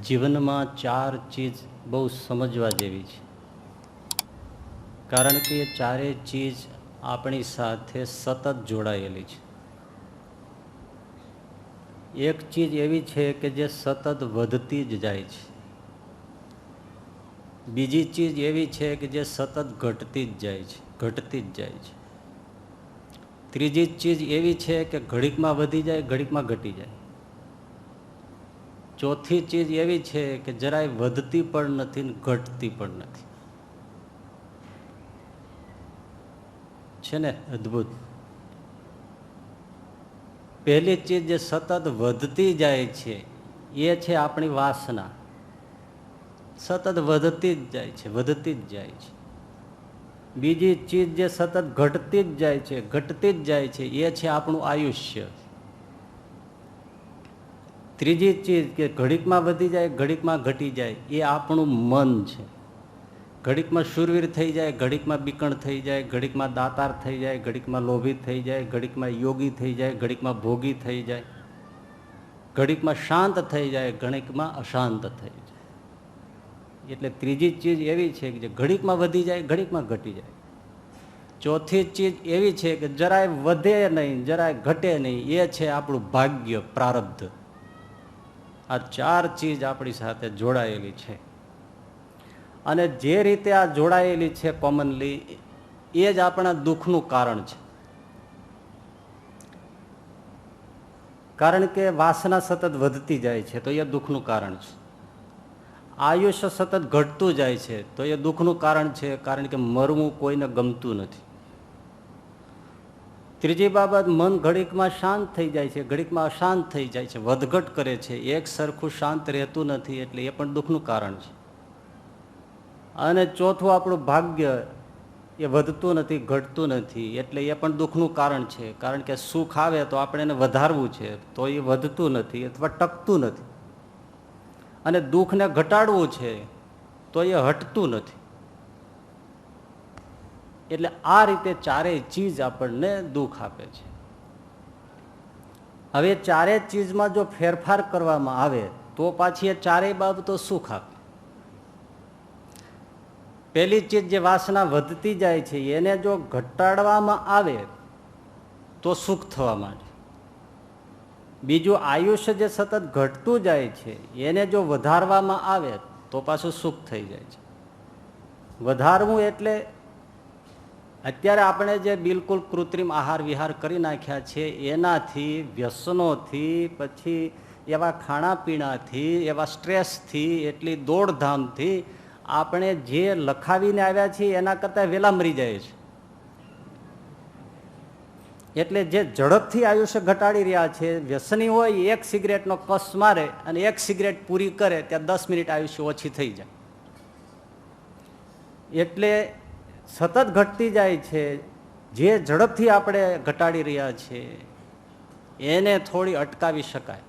જીવનમાં ચાર ચીજ બહુ સમજવા જેવી છે, કારણ કે એ ચારેય ચીજ આપણી સાથે સતત જોડાયેલી છે. એક ચીજ એવી છે કે જે સતત વધતી જ જાય છે. બીજી ચીજ એવી છે કે જે સતત ઘટતી જ જાય છે, ઘટતી જ જાય છે. ત્રીજી ચીજ એવી છે કે ઘડીકમાં વધી જાય, ઘડીકમાં ઘટી જાય. ચોથી ચીજ એવી છે કે જરાય વધતી પણ નથી ને ઘટતી પણ નથી. છે ને અદ્ભુત. પહેલી ચીજ જે સતત વધતી જાય છે એ છે આપણી વાસના. સતત વધતી જ જાય છે, વધતી જ જાય છે. બીજી ચીજ જે સતત ઘટતી જ જાય છે, ઘટતી જ જાય છે, એ છે આપણું આયુષ્ય. ત્રીજી ચીજ કે ઘડીકમાં વધી જાય, ઘડીકમાં ઘટી જાય, એ આપણું મન છે. ઘડીકમાં શૂરવીર થઈ જાય, ઘડીકમાં બીકણ થઈ જાય, ઘડીકમાં દાતાર થઈ જાય, ઘડીકમાં લોભી થઈ જાય, ઘડીકમાં યોગી થઈ જાય, ઘડીકમાં ભોગી થઈ જાય, ઘડીકમાં શાંત થઈ જાય, ઘડીકમાં અશાંત થઈ જાય. એટલે ત્રીજી ચીજ એવી છે કે જે ઘડીકમાં વધી જાય, ઘડીકમાં ઘટી જાય. ચોથી ચીજ એવી છે કે જરાય વધે નહીં, જરાય ઘટે નહીં, એ છે આપણું ભાગ્ય, પ્રારબ્ધ. આ ચાર ચીજ આપણી સાથે જોડાયેલી છે. અને જે રીતે આ જોડાયેલી છે કોમનલી, એ જ આપણા દુઃખનું કારણ છે. કારણ કે વાસના સતત વધતી જાય છે તો એ દુઃખનું કારણ છે. આયુષ્ય સતત ઘટતું જાય છે તો એ દુઃખનું કારણ છે, કારણ કે મરવું કોઈને ગમતું નથી. ત્રીજી બાબત, મન ઘડીકમાં શાંત થઈ જાય છે, ઘડીકમાં અશાંત થઈ જાય છે, વધઘટ કરે છે, એક સરખું શાંત રહેતું નથી, એટલે એ પણ દુઃખનું કારણ છે. અને ચોથું આપણું ભાગ્ય, એ વધતું નથી, ઘટતું નથી, એટલે એ પણ દુઃખનું કારણ છે. કારણ કે સુખ આવે તો આપણે એને વધારવું છે, તો એ વધતું નથી અથવા ટકતું નથી. અને દુઃખને ઘટાડવું છે તો એ હટતું નથી. એટલે આ રીતે ચારેય ચીજ આપણને દુઃખ આપે છે. હવે ચારેય ચીજમાં જો ફેરફાર કરવામાં આવે તો પાછી એ ચારેય બાબતો સુખ આપે. પહેલી ચીજ જે વાસના વધતી જાય છે એને જો ઘટાડવામાં આવે તો સુખ થવા માંડે. બીજું, આયુષ્ય જે સતત ઘટતું જાય છે એને જો વધારવામાં આવે તો પાછું સુખ થઈ જાય છે. વધારવું એટલે અત્યારે આપણે જે બિલકુલ કૃત્રિમ આહાર વિહાર કરી નાખ્યા છે એનાથી, વ્યસનોથી, પછી એવા ખાણાપીણાથી, એવા સ્ટ્રેસથી, એટલી દોડધામથી આપણે જે લખાવીને આવ્યા છીએ એના કરતાં વહેલા મરી જાય છે. એટલે જે ઝડપથી આયુષ્ય ઘટાડી રહ્યા છે, વ્યસની હોય એક સિગરેટનો કસ મારે અને એક સિગરેટ પૂરી કરે ત્યાં 10 મિનિટ આયુષ્ય ઓછી થઈ જાય. એટલે સતત ઘટતી જાય છે. જે ઝડપથી આપણે ઘટાડી રહ્યા છીએ એને થોડી અટકાવી શકાય.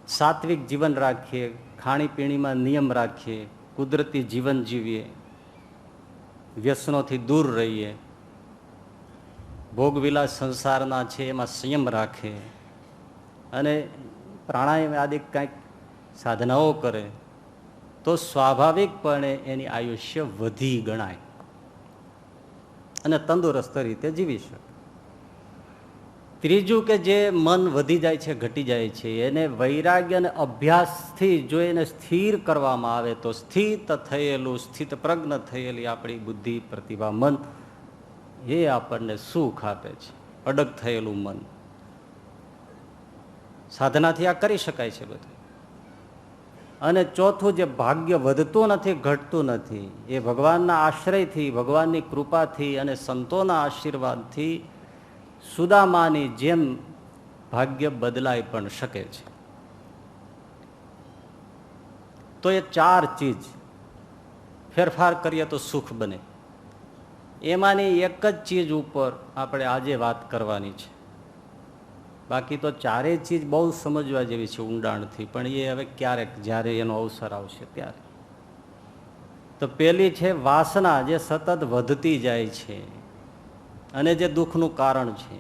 સાત્વિક જીવન રાખીએ, ખાણીપીણીમાં નિયમ રાખીએ, કુદરતી જીવન જીવીએ, વ્યસનોથી દૂર રહીએ, ભોગવિલાસ સંસારના છે એમાં સંયમ રાખે અને પ્રાણાયામ આદિ કંઈક સાધનાઓ કરે તો સ્વાભાવિકપણે એની આયુષ્ય વધી ગણાય અને તંદુરસ્ત રીતે જીવી શકે. ત્રીજું કે જે મન વધી જાય છે, ઘટી જાય છે, એને વૈરાગ્ય અને અભ્યાસથી જો એને સ્થિર કરવામાં આવે તો સ્થિત થયેલું, સ્થિત પ્રજ્ઞ થયેલી આપણી બુદ્ધિ, પ્રતિભા, મન, એ આપણને સુખ આપે છે. અડગ થયેલું મન. સાધનાથી આ કરી શકાય છે બધું. અને ચોથું, જે ભાગ્ય વધતું નથી, ઘટતું નથી, એ ભગવાનના આશ્રયથી, ભગવાનની કૃપાથી અને સંતોના આશીર્વાદથી સુદામાની જેમ ભાગ્ય બદલાઈ પણ શકે છે. તો એ ચાર ચીજ ફેરફાર કરીએ તો સુખ બને. એમાંની એક જ ચીજ ઉપર આપણે આજે વાત કરવાની છે. બાકી તો ચારેય ચીજ બહુ સમજવા જેવી છે ઊંડાણથી, પણ એ હવે ક્યારેક જ્યારે એનો અવસર આવશે ત્યારે. તો પેલી છે વાસના, જે સતત વધતી જાય છે અને જે દુઃખનું કારણ છે.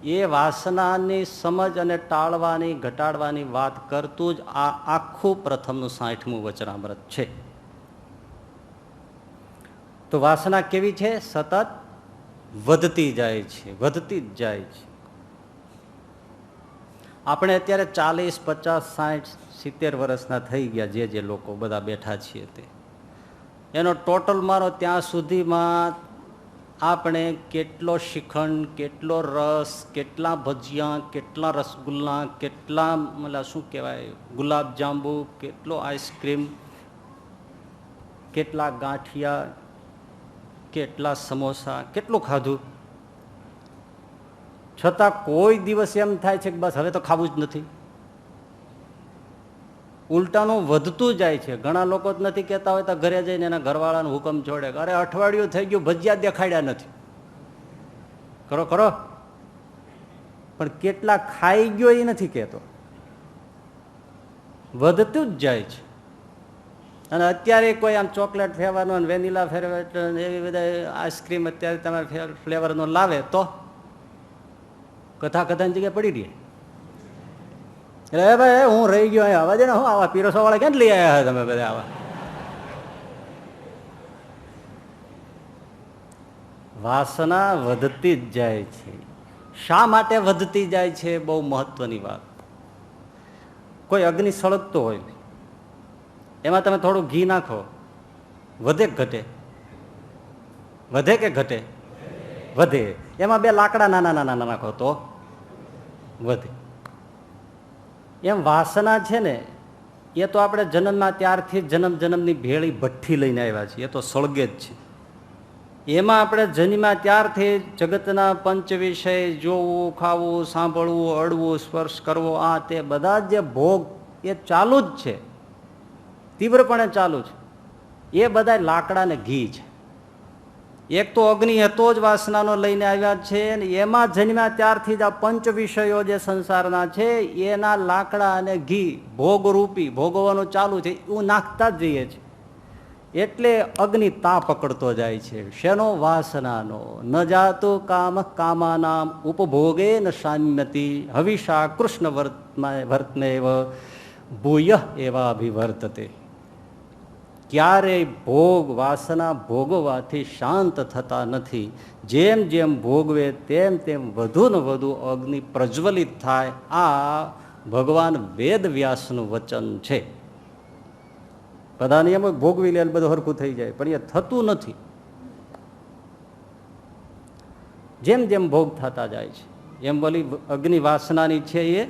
એ વાસનાની સમજ અને ટાળવાની ઘટાડવાની વાત કરતું જ આ આખું પ્રથમનું 60મું વચનામૃત છે. તો વાસના કેવી છે? સતત વધતી જાય છે, વધતી જ જાય છે. આપણે અત્યારે 40, 50, 60, 70 વર્ષના થઈ ગયા, જે લોકો બધા બેઠા છીએ તે, એનો ટોટલ મારો ત્યાં સુધીમાં આપણે કેટલો શ્રીખંડ, કેટલો રસ, કેટલા ભજીયા, કેટલા રસગુલ્લા, કેટલા શું કહેવાય ગુલાબ જાંબુ, કેટલો આઈસ્ક્રીમ, કેટલા ગાંઠિયા, કેટલા સમોસા, કેટલું ખાધું. છતાં કોઈ દિવસ એમ થાય છે કે બસ હવે તો ખાવું જ નથી. ઉલટાનું વધતું જાય છે. ઘણા લોકો જ નથી કહેતા હોય તો ઘરે જઈને એના ઘરવાળાનો હુકમ છોડે, અરે અઠવાડિયું થઈ ગયું ભજીયા દેખાડ્યા નથી. કરો કરો, પણ કેટલા ખાઈ ગયો એ નથી કહેતો. વધતું જ જાય છે. અને અત્યારે કોઈ આમ ચોકલેટ ફ્લેવરનો, વેનીલા ફ્લેવર, એવી બધા આઈસ્ક્રીમ અત્યારે તમારે ફ્લેવરનો લાવે તો કથાની જગ્યાએ પડી રહી. એટલે ભાઈ હું રહી ગયો અહીંયા, આવા દે ને, હું આવા પીરસો વાળા ક્યાં લઈ આવ્યા તમે બધા આવા? વાસના વધતી જ જાય છે. શા માટે વધતી જાય છે? બહુ મહત્વની વાત. કોઈ અગ્નિ સળગતો હોય, એમાં તમે થોડું ઘી નાખો, વધે કે ઘટે? વધે કે ઘટે? વધે. એમાં 2 લાકડા નાના નાના નાખો તો વધે. એમ વાસના છે ને, એ તો આપણે જન્મમાં ત્યારથી જન્મની ભેળી ભઠ્ઠી લઈને આવ્યા છીએ, એ તો સળગે જ છે. એમાં આપણે જન્મ્યા ત્યારથી જગતના પંચ વિષય જોવું, ખાવું, સાંભળવું, અડવું, સ્પર્શ કરવો, આ તે બધા જે ભોગ એ ચાલુ જ છે, તીવ્રપણે ચાલુ છે. એ બધા લાકડા ને ઘી છે. એક તો અગ્નિ હતો જ વાસનાનો લઈને આવ્યા છે, ને એમાં જન્મ્યા ત્યારથી જ આ પંચ વિષયો જે સંસારના છે એના લાકડા અને ઘી ભોગરૂપી ભોગવવાનું ચાલુ છે, એવું નાખતા જ જઈએ છીએ. એટલે અગ્નિ તા પકડતો જાય છે. શેનો? વાસનાનો. ન જાતું કામ કામાનામ ઉપભોગે ન શામ્યતિ હવિષા કૃષ્ણ વર્તનેવ ભૂય એવા અભિવર્તતે. ક્યારેય ભોગ વાસના ભોગવવાથી શાંત થતા નથી. જેમ જેમ ભોગવે તેમ તેમ વધુ ને વધુ અગ્નિ પ્રજ્વલિત થાય. આ ભગવાન વેદ વ્યાસનું વચન છે. બધાને એમ ભોગવી લે બધું હરખું થઈ જાય, પણ એ થતું નથી. જેમ જેમ ભોગ થતા જાય છે એમ બોલી અગ્નિ વાસનાની છે એ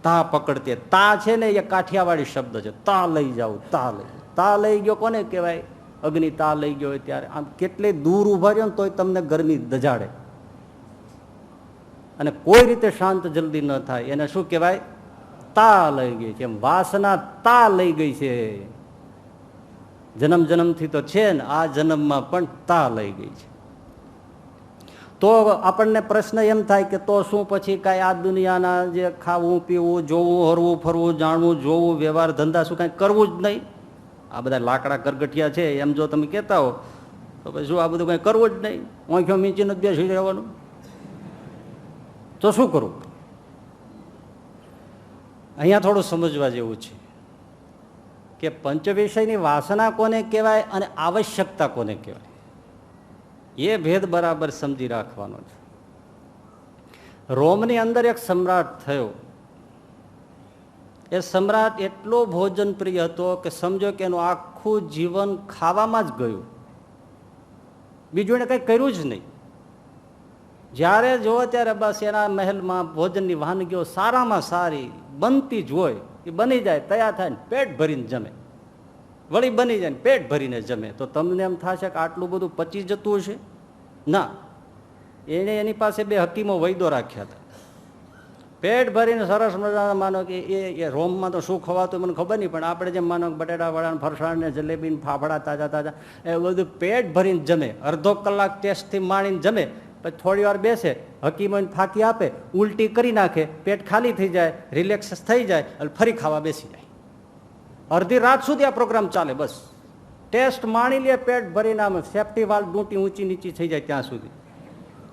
તા પકડતે. તા છે ને એ કાઠિયાવાડી શબ્દ છે. તા લઈ જાવ, તા લઈ. તા લઈ ગયો કોને કહેવાય? અગ્નિ તા લઈ ગયો ત્યારે આમ કેટલે દૂર ઉભા રહ્યો ને તોય તમને ગરમી દજાડે અને કોઈ રીતે શાંત જલ્દી ન થાય. એને શું કહેવાય? તા લઈ ગઈ છે. એમ વાસના તા લઈ ગઈ છે. જન્મથી તો છે ને, આ જન્મમાં પણ તા લઈ ગઈ છે. તો આપણને પ્રશ્ન એમ થાય કે તો શું પછી કાંઈ આ દુનિયાના જે ખાવું, પીવું, જોવું, હરવું, ફરવું, જાણવું, જોવું, વ્યવહાર ધંધા શું કાંઈ કરવું જ નહીં? આ બધા લાકડા કરગઠિયા છે એમ જો તમે કહેતા હો તો પછી શું આ બધું કંઈ કરવું જ નહીં? ઓંખો મીચી નથી બેસી રહેવાનું તો શું કરવું? અહીંયા થોડું સમજવા જેવું છે કે પંચ વિષયની વાસના કોને કહેવાય અને આવશ્યકતા કોને કહેવાય, એ ભેદ બરાબર સમજી રાખવાનો છે. રોમની અંદર એક સમ્રાટ થયો. એ સમ્રાટ એટલો ભોજન પ્રિય હતો કે સમજો કે એનું આખું જીવન ખાવામાં જ ગયું, બીજું એને કંઈ કર્યું જ નહીં. જ્યારે જો ત્યારે બસ એના મહેલમાં ભોજનની વાનગીઓ સારામાં સારી બનતી જ હોય, એ બની જાય, તૈયાર થાય ને પેટ ભરીને જમે, વળી બની જાય ને પેટ ભરીને જમે. તો તમને એમ થશે કે આટલું બધું પચી જતું હશે? ના, એને એની પાસે 2 હકીમો વૈદો રાખ્યા હતા. પેટ ભરીને સરસ મજાના, માનો કે એ રોમમાં તો શું ખવાતું મને ખબર નહીં, પણ આપણે જેમ માનો બટેટા વડા, ફરસાણ ને જલેબી ને ફાફડા તાજા તાજા એ બધું પેટ ભરીને જમે. અડધો કલાક ટેસ્ટથી માણીને જમે, પછી થોડી વાર બેસે, હકીમોને ફાંકી આપે, ઉલટી કરી નાખે, પેટ ખાલી થઈ જાય, રિલેક્સ થઈ જાય અને ફરી ખાવા બેસી જાય. અડધી રાત સુધી આ પ્રોગ્રામ ચાલે. બસ ટેસ્ટ માણી લે, પેટ ભરીને આમ સેફ્ટી વાલ ડૂંટી ઊંચી નીચી થઈ જાય ત્યાં સુધી,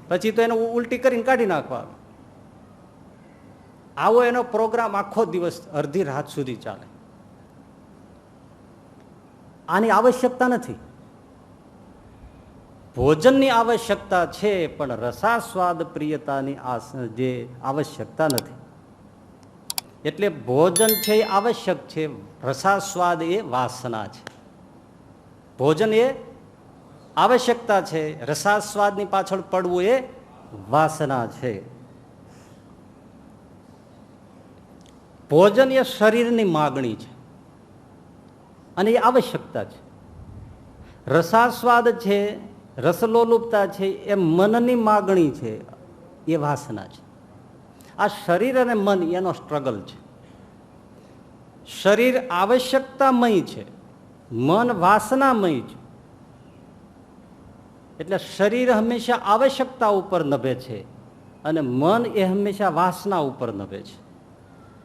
પછી તો એને ઉલટી કરીને કાઢી નાખવાનું. આવો એનો પ્રોગ્રામ આખો દિવસ અડધી રાત સુધી ચાલે. આની આવશ્યકતા નથી. ભોજનની આવશ્યકતા છે, પણ રસાસ્વાદ પ્રિયતાની જે આવશ્યકતા નથી. એટલે ભોજન છે એ આવશ્યક છે, રસાસ્વાદ એ વાસના છે. ભોજન એ આવશ્યકતા છે, રસાસ્વાદની પાછળ પડવું એ વાસના છે. ભોજન એ શરીરની માગણી છે અને એ આવશ્યકતા છે. રસાસ્વાદ છે, રસલોલુપતા છે, એ મનની માગણી છે, એ વાસના છે. આ શરીર અને મન એનો સ્ટ્રગલ છે. શરીર આવશ્યકતામય છે, મન વાસનામય છે. એટલે શરીર હંમેશા આવશ્યકતા ઉપર નભે છે અને મન એ હંમેશા વાસના ઉપર નભે છે.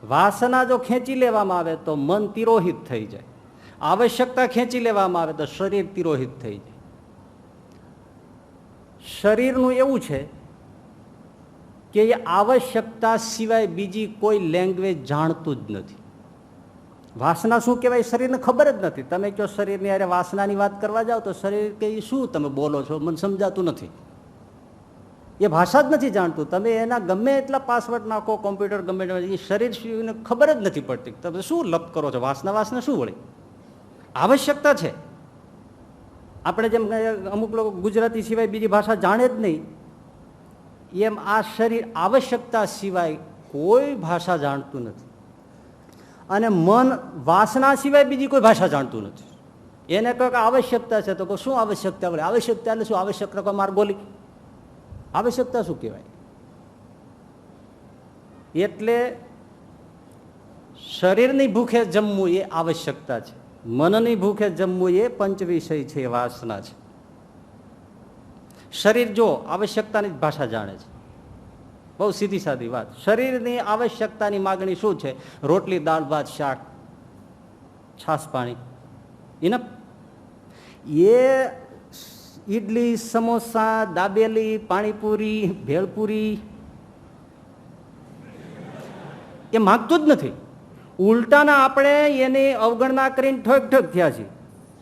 વાસના જો ખેંચી લેવામાં આવે તો મન તિરોહિત થઈ જાય. આવશ્યકતા ખેંચી લેવામાં આવે તો શરીર તિરોહિત થઈ જાય. શરીરનું એવું છે કે એ આવશ્યકતા સિવાય બીજી કોઈ લેંગ્વેજ જાણતું જ નથી. વાસના શું કહેવાય શરીરને ખબર જ નથી. તમે જો શરીરની અરે વાસનાની વાત કરવા જાઓ તો શરીર કે શું તમે બોલો છો, મને સમજાતું નથી. એ ભાષા જ નથી જાણતું. તમે એના ગમે એટલા પાસવર્ડ નાખો, કોમ્પ્યુટર ગમે એ શરીર ખબર જ નથી પડતી. તમે શું લપ કરો છો? વાસના શું વળી? આવશ્યકતા છે. આપણે જેમ અમુક લોકો ગુજરાતી સિવાય બીજી ભાષા જાણે જ નહીં, એમ આ શરીર આવશ્યકતા સિવાય કોઈ ભાષા જાણતું નથી. અને મન વાસના સિવાય બીજી કોઈ ભાષા જાણતું નથી. એને કહો કે આવશ્યકતા છે તો શું આવશ્યકતા વળે? આવશ્યકતા એટલે શું? આવશ્યકતા માર બોલી આવશ્યકતા શું કહેવાય? એટલે શરીરની ભૂખે જમવું એ આવશ્યકતા છે, મનની ભૂખે જમવું એ પંચ વિષય છે, એ વાસના છે. શરીર જો આવશ્યકતાની જ ભાષા જાણે છે. બહુ સીધી સાદી વાત. શરીરની આવશ્યકતાની માગણી શું છે? રોટલી, દાળ, ભાત, શાક, છાશ, પાણી. એને એ ઈડલી, સમોસા, દાબેલી, પાણીપુરી, ભેળપુરી એ માગતું જ નથી. ઉલટાના આપણે એની અવગણના કરીને ઠોક ઠોક થયા છીએ.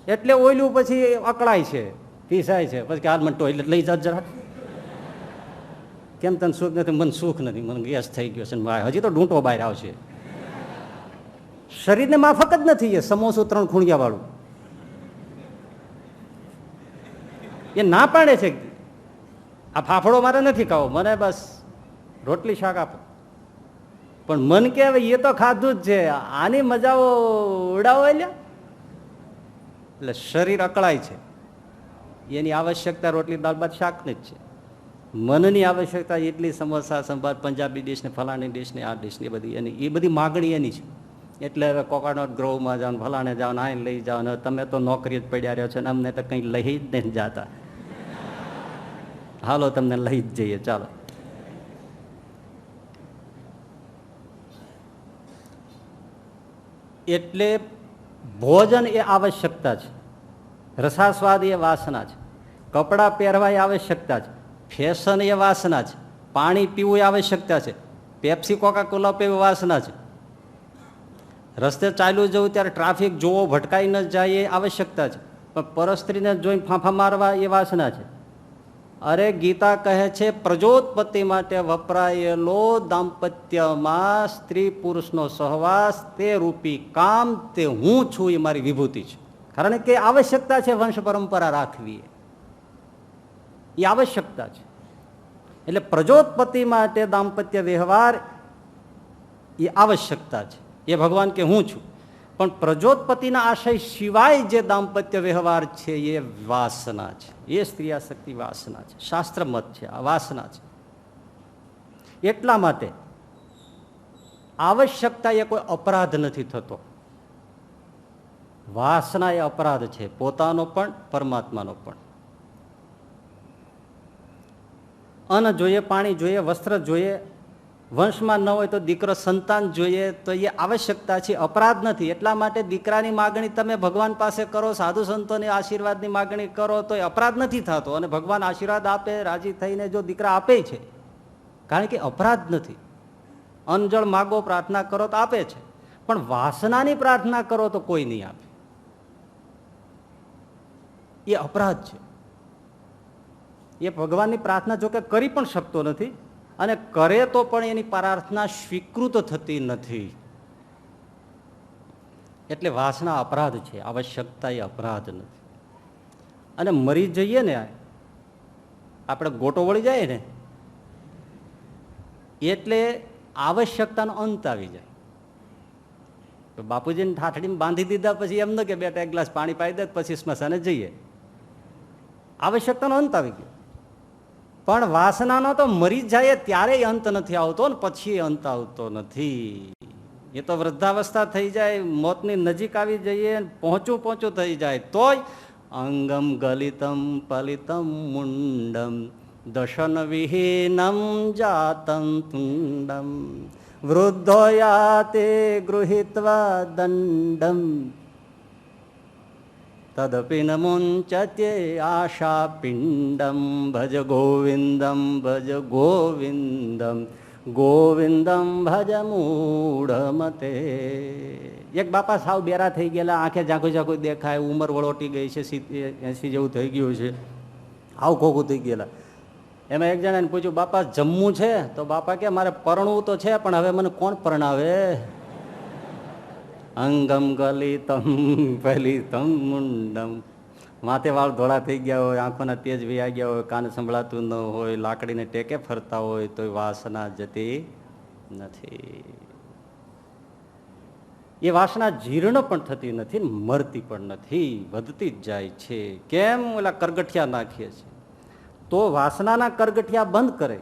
એટલે ઓયલું પછી અકળાય છે, પીસાય છે. પછી હાલ મને ટોયલેટ લઈ જાત જરા. કેમ તને સુખ નથી? મને સુખ નથી, મને ગેસ થઈ ગયો છે, હજી તો ડૂંટો બહાર આવશે. શરીરને માફક જ નથી. એ સમોસું 3 ખૂણિયા વાળું એ ના પાડે છે, આ ફાફડો મારે નથી ખાવો, મને બસ રોટલી શાક આપો. પણ મન કે એ તો ખાધું જ છે, આની મજાઓ ઉડાવો. એટલે શરીર અકળાય છે. એની આવશ્યકતા રોટલી, દાળ, ભાત, શાકની જ છે. મનની આવશ્યકતા ઇડલી, સમોસા, સંભાર, પંજાબી ડીશ ને ફલાણી ડીશ ને આ ડીશ ને બધી એની, એ બધી માગણી એની છે. એટલે હવે કોકોનટ ગ્રોવમાં જાઓ, ફલાણે જાઓ, આને લઈ જાઓ ને તમે તો નોકરી જ પડ્યા રહ્યો છો ને અમને તો કંઈ લઈ જ નહીં જાતા. હાલો તમને લઈ જ જઈએ, ચાલો. એટલે ભોજન એ આવશ્યકતા છે, રસાસ્વાદ એ વાસના છે, કપડાં પહેરવા એ આવશ્યકતા છે, ફેશન એ વાસના છે, પાણી પીવું એ આવશ્યકતા છે, પેપ્સી, કોકા કોલા પીવું વાસના છે, રસ્તે ચાલ્યું જવું ત્યારે ટ્રાફિક જોવો, ભટકાઈ ન જાય એ આવશ્યકતા છે. પણ પરસ્ત્રીને જોઈને ફાંફા મારવા એ વાસના છે. અરે ગીતા કહે છે પ્રજોત્પત્તિ માટે વપરાયેલો દાંપત્યમાં સ્ત્રી પુરુષનો સહવાસ તે રૂપી કામ તે હું છું એ મારી વિભૂતિ છે. કારણ કે આવશ્યકતા છે વંશ પરંપરા રાખવી, એ આવશ્યકતા છે. એટલે પ્રજોત્પત્તિ માટે દાંપત્ય વ્યવહાર એ આવશ્યકતા છે, એ ભગવાન કે હું છું. પણ પ્રજોત્પત્તિના આશય સિવાય જે દાંપત્ય વ્યવહાર છે એ વાસના છે, એ સ્ત્રીઆસક્તિ વાસના છે, શાસ્ત્ર મત છે, આ વાસના છે. એટલા માટે આવશ્યકતા એ કોઈ અપરાધ નથી થતો. વાસના એ અપરાધ છે, પોતાનો પણ પરમાત્માનો પણ. અન્ન જોઈએ, પાણી જોઈએ, વસ્ત્ર જોઈએ, વંશમાં ન હોય તો દીકરો સંતાન જોઈએ, તો એ આવશ્યકતા છે, અપરાધ નથી. એટલા માટે દીકરાની માગણી તમે ભગવાન પાસે કરો, સાધુ સંતોની આશીર્વાદની માગણી કરો તો એ અપરાધ નથી થતો. અને ભગવાન આશીર્વાદ આપે, રાજી થઈને જો દીકરા આપે છે, કારણ કે અપરાધ નથી. અનજળ માગો, પ્રાર્થના કરો તો આપે છે, પણ વાસનાની પ્રાર્થના કરો તો કોઈ નહીં આપે. એ અપરાધ છે. એ ભગવાનની પ્રાર્થના જોકે કરી પણ શકતો નથી, અને કરે તો પણ એની પ્રાર્થના સ્વીકૃત થતી નથી. એટલે વાસના અપરાધ છે, આવશ્યકતા એ અપરાધ નથી. અને મરી જઈએ ને, આપણે ગોટો વળી જાય ને એટલે આવશ્યકતાનો અંત આવી જાય. બાપુજીને ઠાઠડીમાં બાંધી દીધા પછી એમ ન કે બેટા એક ગ્લાસ પાણી પાઈ દે પછી સ્મશાને જઈએ, આવશ્યકતાનો અંત આવી ગયો. પણ વાસનાનો તો મરી જાય ત્યારે અંત નથી આવતો ને પછી અંત આવતો નથી. એ તો વૃદ્ધાવસ્થા થઈ જાય, મોતની નજીક આવી જઈએ, પહોંચું થઈ જાય તોય અંગમ ગલિતમ પલિતમ મુંડમ દશન વિહીનમ જાતમ તુંડમ વૃદ્ધો યાતે ગૃહીત્વા દંડમ તદપિ ન મુંચત્યે આશા પિંડમ ભજ ગોવિંદમ ભજ ગોવિંદમ ગોવિંદમ ભજ મૂઢમતે. એક બાપા સાવ બેરા થઈ ગયેલા, આંખે ઝાંખું દેખાય, ઉંમર વળોટી ગઈ છે, 80 જેવું થઈ ગયું છે, આવ ખોખું થઈ ગયેલા. એમાં એક જણાને પૂછ્યું, બાપા જમવું છે? તો બાપા કે મારે પરણવું તો છે, પણ હવે મને કોણ પરણાવે? અંગમ ગલિતમ ફલિતમ મુંડમ. માથે વાળ ધોળા થઈ ગયા હોય, આંખોના તેજ વયા ગયા હોય, કાન સંભળાતું ન હોય, લાકડીને ટેકે ફરતા હોય તો વાસના જતી નથી. એ વાસના જીર્ણ પણ થતી નથી, મરતી પણ નથી, વધતી જ જાય છે. કેમ? ઓલા કરગઠિયા નાખીએ છીએ તો વાસનાના કરગઠિયા બંધ કરે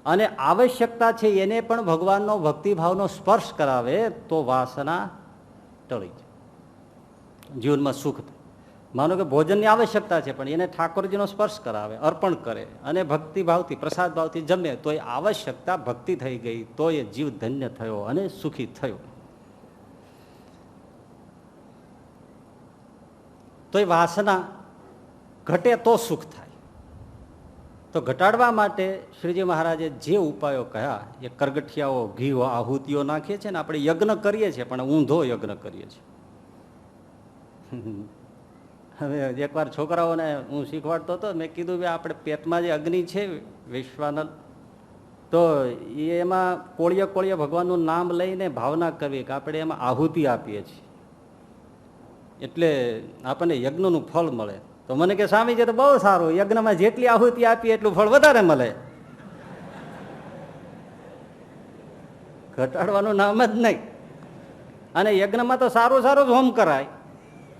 અને આવશ્યકતા છે એને પણ ભગવાનનો ભક્તિભાવનો સ્પર્શ કરાવે તો વાસના ટળી જાય, જીવનમાં સુખ થાય. માનો કે ભોજનની આવશ્યકતા છે પણ એને ઠાકોરજીનો સ્પર્શ કરાવે, અર્પણ કરે અને ભક્તિભાવથી પ્રસાદ ભાવથી જમે તો એ આવશ્યકતા ભક્તિ થઈ ગઈ, તો એ જીવ ધન્ય થયો અને સુખી થયો. તો એ વાસના ઘટે તો સુખ થાય. તો ઘટાડવા માટે શ્રીજી મહારાજે જે ઉપાયો કહ્યા એ કરગઠિયાઓ, ઘી, આહુતિઓ નાખીએ છીએ ને આપણે યજ્ઞ કરીએ છીએ, પણ ઊંધો યજ્ઞ કરીએ છીએ. હવે એકવાર છોકરાઓને હું શીખવાડતો હતો, મેં કીધું કે આપણે પેટમાં જે અગ્નિ છે વિશ્વાનલ, તો એમાં કોળીએ ભગવાનનું નામ લઈને ભાવના કરવી કે આપણે એમાં આહુતિ આપીએ છીએ એટલે આપણને યજ્ઞનું ફળ મળે. તો મને કે સ્વામીજી તો બહુ સારું, યજ્ઞમાં જેટલી આહુતિ આપીએ એટલું ફળ વધારે મળે. ઘટાડવાનું નામ જ નહીં. અને યજ્ઞમાં તો સારું જ હોમ કરાય.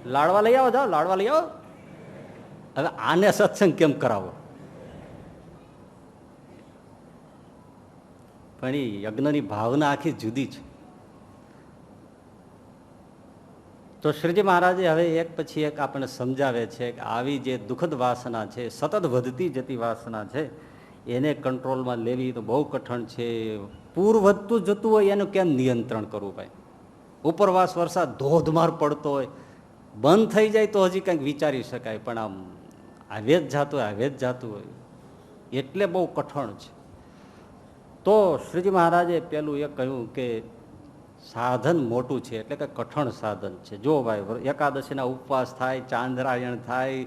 લાડવા લઈ આવો, જાઓ લાડવા લઈ આવો. હવે આને સત્સંગ કેમ કરાવો? પણ એ યજ્ઞની ભાવના આખી જુદી છે. તો શ્રીજી મહારાજે હવે એક પછી એક આપણને સમજાવે છે કે આવી જે દુઃખદ વાસના છે, સતત વધતી જતી વાસના છે, એને કંટ્રોલમાં લેવી તો બહુ કઠણ છે. પૂર વધતું જતું હોય એનું કેમ નિયંત્રણ કરવું ભાઈ? ઉપરવાસ વરસાદ ધોધમાર પડતો હોય, બંધ થઈ જાય તો હજી કંઈક વિચારી શકાય, પણ આમ આવે જ જાતું હોય એટલે બહુ કઠણ છે. તો શ્રીજી મહારાજે પેલું એ કહ્યું કે સાધન મોટું છે એટલે કે કઠણ સાધન છે. જો ભાઈ એકાદશીના ઉપવાસ થાય, ચાંદ્રાયણ થાય,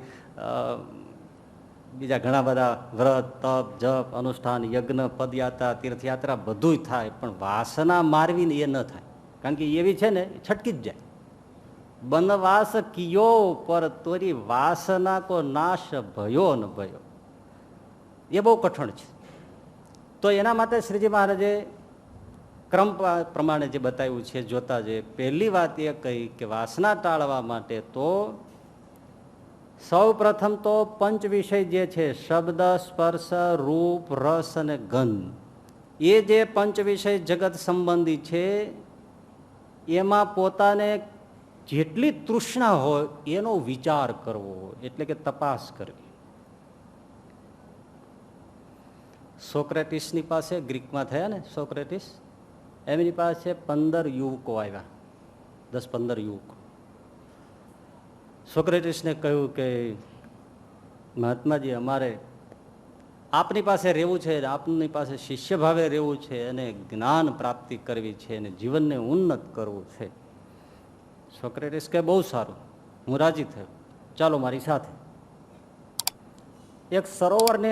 બીજા ઘણા બધા વ્રત, તપ, જપ, અનુષ્ઠાન, યજ્ઞ, પદયાત્રા, તીર્થયાત્રા બધું થાય, પણ વાસના મારવી ને એ ન થાય. કારણ કે એવી છે ને છટકી જ જાય. બનવાસ કિયો પર તોરી વાસના કો નાશ ભયો ન ભયો, એ બહુ કઠણ છે. તો એના માટે શ્રીજી મહારાજે ક્રમ પ્રમાણે જે બતાવ્યું છે જોતા જે પહેલી વાત એ કહી કે વાસના ટાળવા માટે તો સૌ પ્રથમ તો પંચ વિષય જે છે, શબ્દ, સ્પર્શ, રૂપ, રસ અને ગંધ, એ જે પંચ વિષય જગત સંબંધી છે એમાં પોતાને જેટલી તૃષ્ણા હોય એનો વિચાર કરવો, એટલે કે તપાસ કરવી. સોક્રેટિસની પાસે, ગ્રીકમાં થયા ને સોક્રેટિસ, એમની પાસે 15 યુવકો આવ્યા, 10-15 યુવકો. સોક્રેટિસને કહ્યું કે મહાત્માજી અમારે આપની પાસે રહેવું છે, આપની પાસે શિષ્ય ભાવે રહેવું છે, અને જ્ઞાન પ્રાપ્તિ કરવી છે, અને જીવનને ઉન્નત કરવું છે. સોક્રેટિસ કે બહુ સારું, હું રાજી થયો, ચાલો મારી સાથે. એક સરોવરને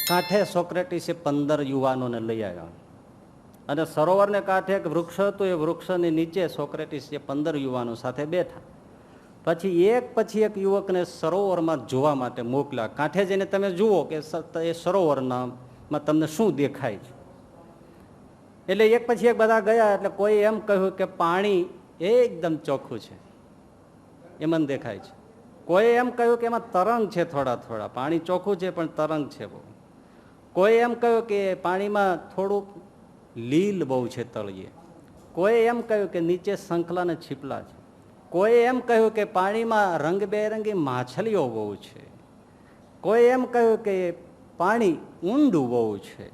કાંઠે સોક્રેટિસે 15 યુવાનોને લઈ આવ્યા, અને સરોવરને કાંઠે એક વૃક્ષ હતું, એ વૃક્ષની નીચે સોક્રેટિસ એ 15 યુવાનો સાથે બેઠા. પછી એક યુવકને સરોવરમાં જોવા માટે મોકલ્યા. કાંઠે જઈને તમે જુઓ કે એ સરોવરમાં તમને શું દેખાય છે. એટલે એક પછી એક બધા ગયા. એટલે કોઈ એમ કહ્યું કે પાણી એકદમ ચોખ્ખું છે, એ મને દેખાય છે. કોઈ એમ કહ્યું કે એમાં તરંગ છે, થોડા થોડા પાણી ચોખ્ખું છે પણ તરંગ છે બહુ. કોઈ એમ કહ્યું કે પાણીમાં થોડુંક લીલ બહુ છે તળિયે. કોઈ એમ કહ્યું કે નીચે શંખલા ને છીપલા છે. કોઈ એમ કહ્યું કે પાણીમાં રંગબેરંગી માછલીઓ બહુ છે. કોઈ એમ કહ્યું કે પાણી ઊંડું બહુ છે.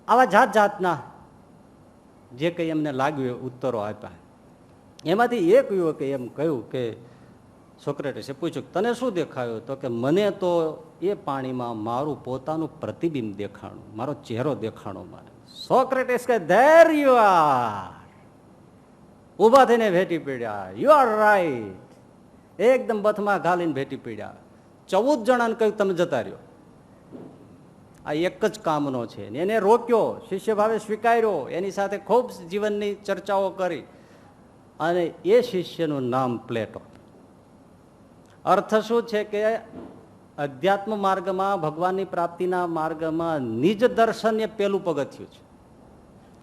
આવા જાત જાતના જે કંઈ એમને લાગ્યું ઉત્તરો આપ્યા. એમાંથી એક યુવકે એમ કહ્યું કે સોક્રેટિસે પૂછ્યું, તને શું દેખાયું? તો કે મને તો એ પાણીમાં મારું પોતાનું પ્રતિબિંબ દેખાણું, મારો ચહેરો દેખાણો. મને સોક્રેટિસ કે ધેર યુ આર. ઉભા થઈને ભેટી પડ્યા. You are right. એકદમ બથમાં ઘાલીને ભેટી પડ્યા. 14 જણાને કહ્યું તમે જતા રહ્યો. આ એક જ કામનો છે. એને રોક્યો, શિષ્ય ભાવે સ્વીકાર્યો, એની સાથે ખૂબ જીવનની ચર્ચાઓ કરી, અને એ શિષ્યનું નામ પ્લેટો. અર્થ શું છે કે અધ્યાત્મ માર્ગમાં, ભગવાનની પ્રાપ્તિના માર્ગમાં નિજ દર્શન એ પેલું પગથિયું છે.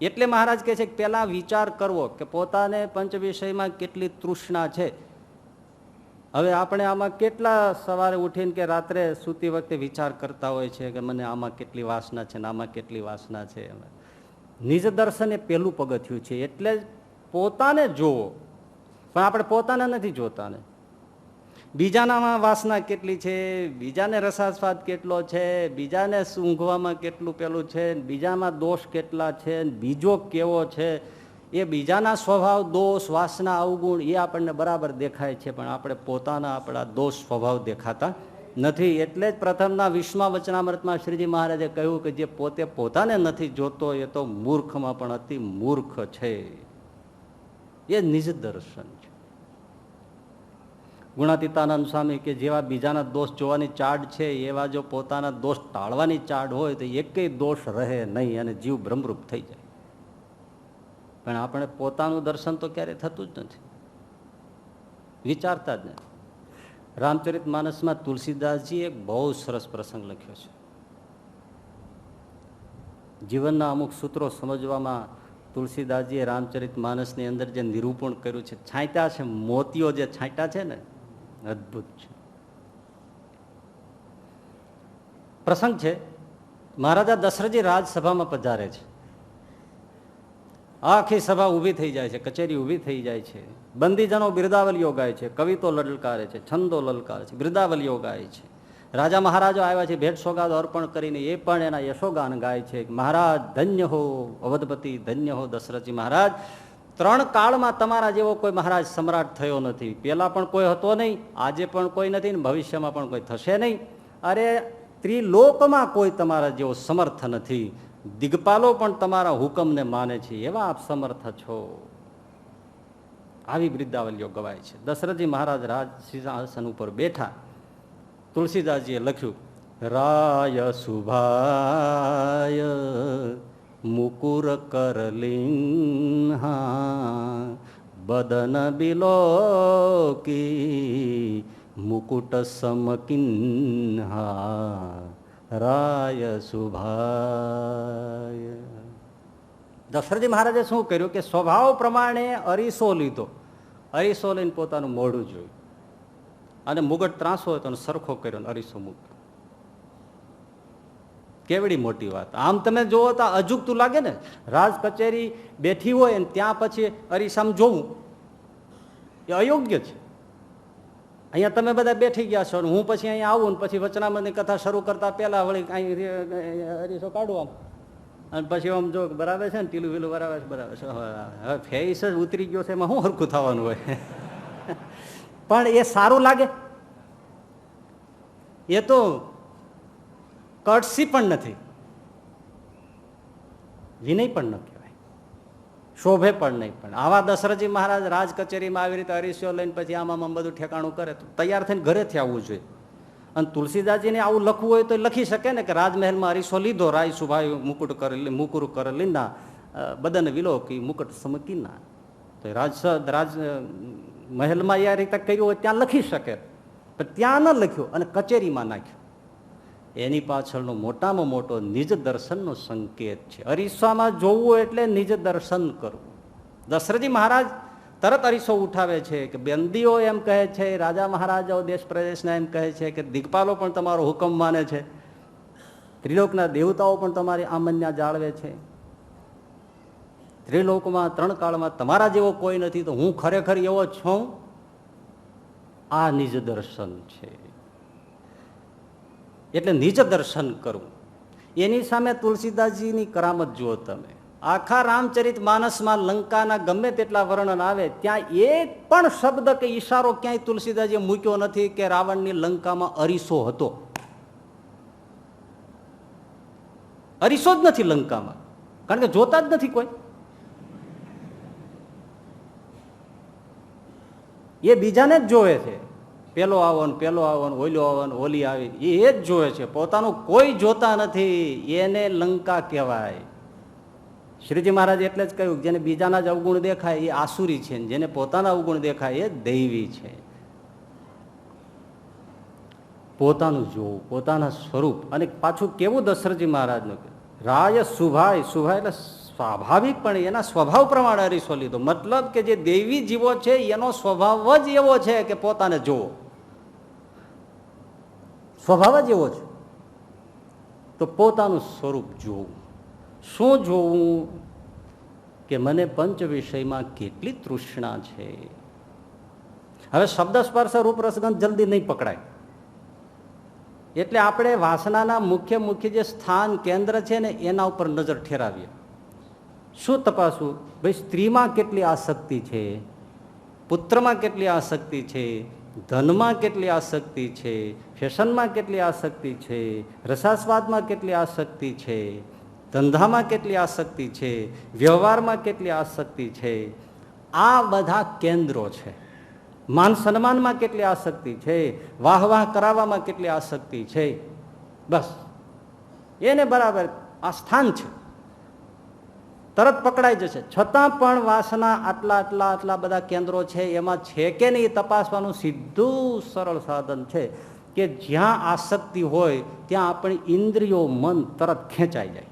એટલે મહારાજ કહે છે કે પેલા વિચાર કરવો કે પોતાને પંચ વિષયમાં કેટલી તૃષ્ણા છે. હવે આપણે આમાં કેટલા સવારે ઉઠીને કે રાત્રે સૂતી વખતે વિચાર કરતા હોય છે કે મને આમાં કેટલી વાસના છે ને આમાં કેટલી વાસના છે. નિજ દર્શન એ પેલું પગથિયું છે. એટલે જ પોતાને જોવો, પણ આપણે પોતાને નથી જોતા ને. બીજાનામાં વાસના કેટલી છે, બીજાને રસાસ્વાદ કેટલો છે, બીજાને ઊંઘવામાં કેટલું પેલું છે, બીજામાં દોષ કેટલા છે, બીજો કેવો છે, એ બીજાના સ્વભાવ, દોષ, વાસના, અવગુણ એ આપણને બરાબર દેખાય છે, પણ આપણે પોતાના આપણા દોષ સ્વભાવ દેખાતા નથી. એટલે જ પ્રથમના 20મા વચનામૃતમાં શ્રીજી મહારાજે કહ્યું કે જે પોતે પોતાને નથી જોતો એ તો મૂર્ખમાં પણ અતિ મૂર્ખ છે. એ નિજ દર્શન છે. ગુણાતીતાનંદ સ્વામી કે જેવા બીજાના દોષ જોવાની ચાડ છે, એવા જો પોતાના દોષ ટાળવાની ચાડ હોય તો એકેય દોષ રહે નહીં અને જીવ બ્રહ્મરૂપ થઈ જાય. પણ આપણે પોતાનું દર્શન તો ક્યારેય થતું જ નથી, વિચારતા જ નથી. રામચરિત માનસમાં તુલસીદાસજી એક બહુ સરસ પ્રસંગ લખ્યો છે. જીવનના અમુક સૂત્રો સમજવામાં તુલસીદાસજીએ રામચરિત માનસની અંદર જે નિરૂપણ કર્યું છે, છાંટ્યા છે, મોતીઓ જે છાંટ્યા છે ને, અદભુત છે. પ્રસંગ છે, મહારાજા દશરથજી રાજસભામાં પધારે છે. આખી સભા ઊભી થઈ જાય છે, કચેરી ઊભી થઈ જાય છે. બંદીજનો બિરદાવલીઓ ગાય છે, કવિતો લલકારે છે, છંદો લલકારે છે, બિરદાવલીઓ ગાય છે. રાજા મહારાજો આવ્યા છે ભેટ સોગાદ અર્પણ કરીને, એ પણ એના યશોગાન ગાય છે. મહારાજ ધન્ય હો અવધપતિ, ધન્ય હો દશરથજી મહારાજ. 3 કાળમાં તમારા જેવો કોઈ મહારાજ સમ્રાટ થયો નથી. પેલા પણ કોઈ હતો નહીં, આજે પણ કોઈ નથી, ને ભવિષ્યમાં પણ કોઈ થશે નહીં. અરે ત્રિલોકમાં કોઈ તમારા જેવો સમર્થ નથી. દિગ્પાલો પણ તમારા હુકમને માને છે, એવા આપ સમર્થ છો. આવી બિરદાવલીઓ ગવાય છે. દશરથજી મહારાજ રાજ સિંહાસન ઉપર બેઠા. તુલસીદાસજીએ લખ્યું, રાય શુભાય મુકુર કરલિંહા બદન બિલોકી મુકુટ સમકિન્હા રાય શુભાય. દશરથજી મહારાજે શું કર્યું કે સ્વભાવ પ્રમાણે અરીસો લીધો. અરીસો લઈને પોતાનું મોઢું જોયું, અને મુગટ ત્રાસો હતો સરખો કર્યો, અરીસો મૂક્યો. કેવડી મોટી વાત. આમ તમે જોવો તો અજુગતું લાગે ને. રાજ કચેરી બેઠી હોય ને ત્યાં પછી અરીસામાં જોવું એ અયોગ્ય છે. અહીંયા તમે બધા બેઠી ગયા છો, હું પછી અહીંયા આવું ને પછી વચનામૃતની કથા શરૂ કરતા પહેલા વળી અહીં અરીસો કાઢું આમ, અને પછી આમ જો બરાબર છે ને, ટીલું વીલું બરાબર છે, બરાબર છે. હવે ફેસ જ ઉતરી ગયો છે, એમાં શું હરખું થવાનું હોય. પણ એ સારું લાગે. એ તો કટસી પણ નથી, વિનય પણ ન કહેવાય, શોભે પણ નહીં. પણ આવા દશરથજી મહારાજ રાજ કચેરીમાં આવી રીતે અરીસ્યો લઈને પછી આમાં બધું ઠેકાણું કરે તો તૈયાર થઈને ઘરેથી આવવું જોઈએ. અને તુલસીદાસજીને આવું લખવું હોય તો લખી શકે ને કે રાજમહેલમાં અરીસો લીધો, રાય સુભાઈ મુકુર કર લીના બદન વિલોકી મુકટ સમકીના. તો રાજ મહેલમાં એ રીતે કર્યું હોય ત્યાં લખી શકે, પણ ત્યાં ન લખ્યું અને કચેરીમાં નાખ્યું. એની પાછળનો મોટામાં મોટો નિજ દર્શનનો સંકેત છે. અરીસામાં જોવું એટલે નિજ દર્શન કરવું. દશરથજી મહારાજ તરત અરીસો ઉઠાવે છે કે બંદીઓ એમ કહે છે, રાજા મહારાજાઓ દેશ પ્રદેશના એમ કહે છે કે દિગ્પાલો પણ તમારો હુકમ માને છે, ત્રિલોકના દેવતાઓ પણ તમારી આમન્યા જાળવે છે, ત્રિલોકમાં 3 કાળમાં તમારા જેવો કોઈ નથી, તો હું ખરેખર એવો છું. આ નિજ દર્શન છે. એટલે નિજ દર્શન કરવું. એની સામે તુલસીદાસજીની કરામત જુઓ તમે. આખા રામચરિત માનસમાં લંકાના ગમે તેટલા વર્ણન આવે ત્યાં એક પણ શબ્દ કે ઈશારો ક્યાંય તુલસીદાસજીએ મૂક્યો નથી કે રાવણની લંકામાં અરીસો હતો. અરીસો જ નથી લંકામાં, કારણ કે જોતા જ નથી કોઈ. એ બીજાને જ જોવે છે, પેલો આવો ને પેલો આવો ને ઓલો આવો ને ઓલી આવી, એ જ જોવે છે, પોતાનું કોઈ જોતા નથી. એને લંકા કહેવાય. શ્રીજી મહારાજ એટલે જ કહ્યું, જેને બીજાના જ અવગુણ દેખાય એ આસુરી છે, જેને પોતાના અવગુણ દેખાય એ દૈવી છે. પોતાનું જોવું, પોતાના સ્વરૂપ. અને પાછું કેવું દશરથજી મહારાજનું, રાય સુભાય, સુભાય એટલે સ્વાભાવિક, પણ એના સ્વભાવ પ્રમાણે અરીસો લીધો. મતલબ કે જે દૈવી જીવો છે એનો સ્વભાવ જ એવો છે કે પોતાને જોવો, સ્વભાવ જ એવો છે. તો પોતાનું સ્વરૂપ જોવું. શું જોવું? કે મને પંચ વિષયમાં કેટલી તૃષ્ણા છે. હવે શબ્દ સ્પર્શ રૂપ રસગંધ જલ્દી નહીં પકડાય, એટલે આપણે વાસનાના મુખ્ય મુખ્ય જે સ્થાન કેન્દ્ર છે ને એના ઉપર નજર ઠેરાવીએ. શું તપાસવું? ભાઈ, સ્ત્રીમાં કેટલી આસક્તિ છે, પુત્રમાં કેટલી આસક્તિ છે, ધનમાં કેટલી આસક્તિ છે, ફેશનમાં કેટલી આસક્તિ છે, રસાસ્વાદમાં કેટલી આસક્તિ છે, ધંધામાં કેટલી આસક્તિ છે, વ્યવહારમાં કેટલી આસક્તિ છે. આ બધા કેન્દ્રો છે. માન સન્માનમાં કેટલી આસક્તિ છે, વાહ વાહ કરાવવામાં કેટલી આસક્તિ છે. બસ એને બરાબર આ સ્થાન છે, તરત પકડાઈ જશે. છતાં પણ વાસના આટલા આટલા આટલા બધા કેન્દ્રો છે, એમાં છે કે નહીં તપાસવાનું સીધું સરળ સાધન છે કે જ્યાં આસક્તિ હોય ત્યાં આપણી ઇન્દ્રિયો, મન તરત ખેંચાઈ જાય.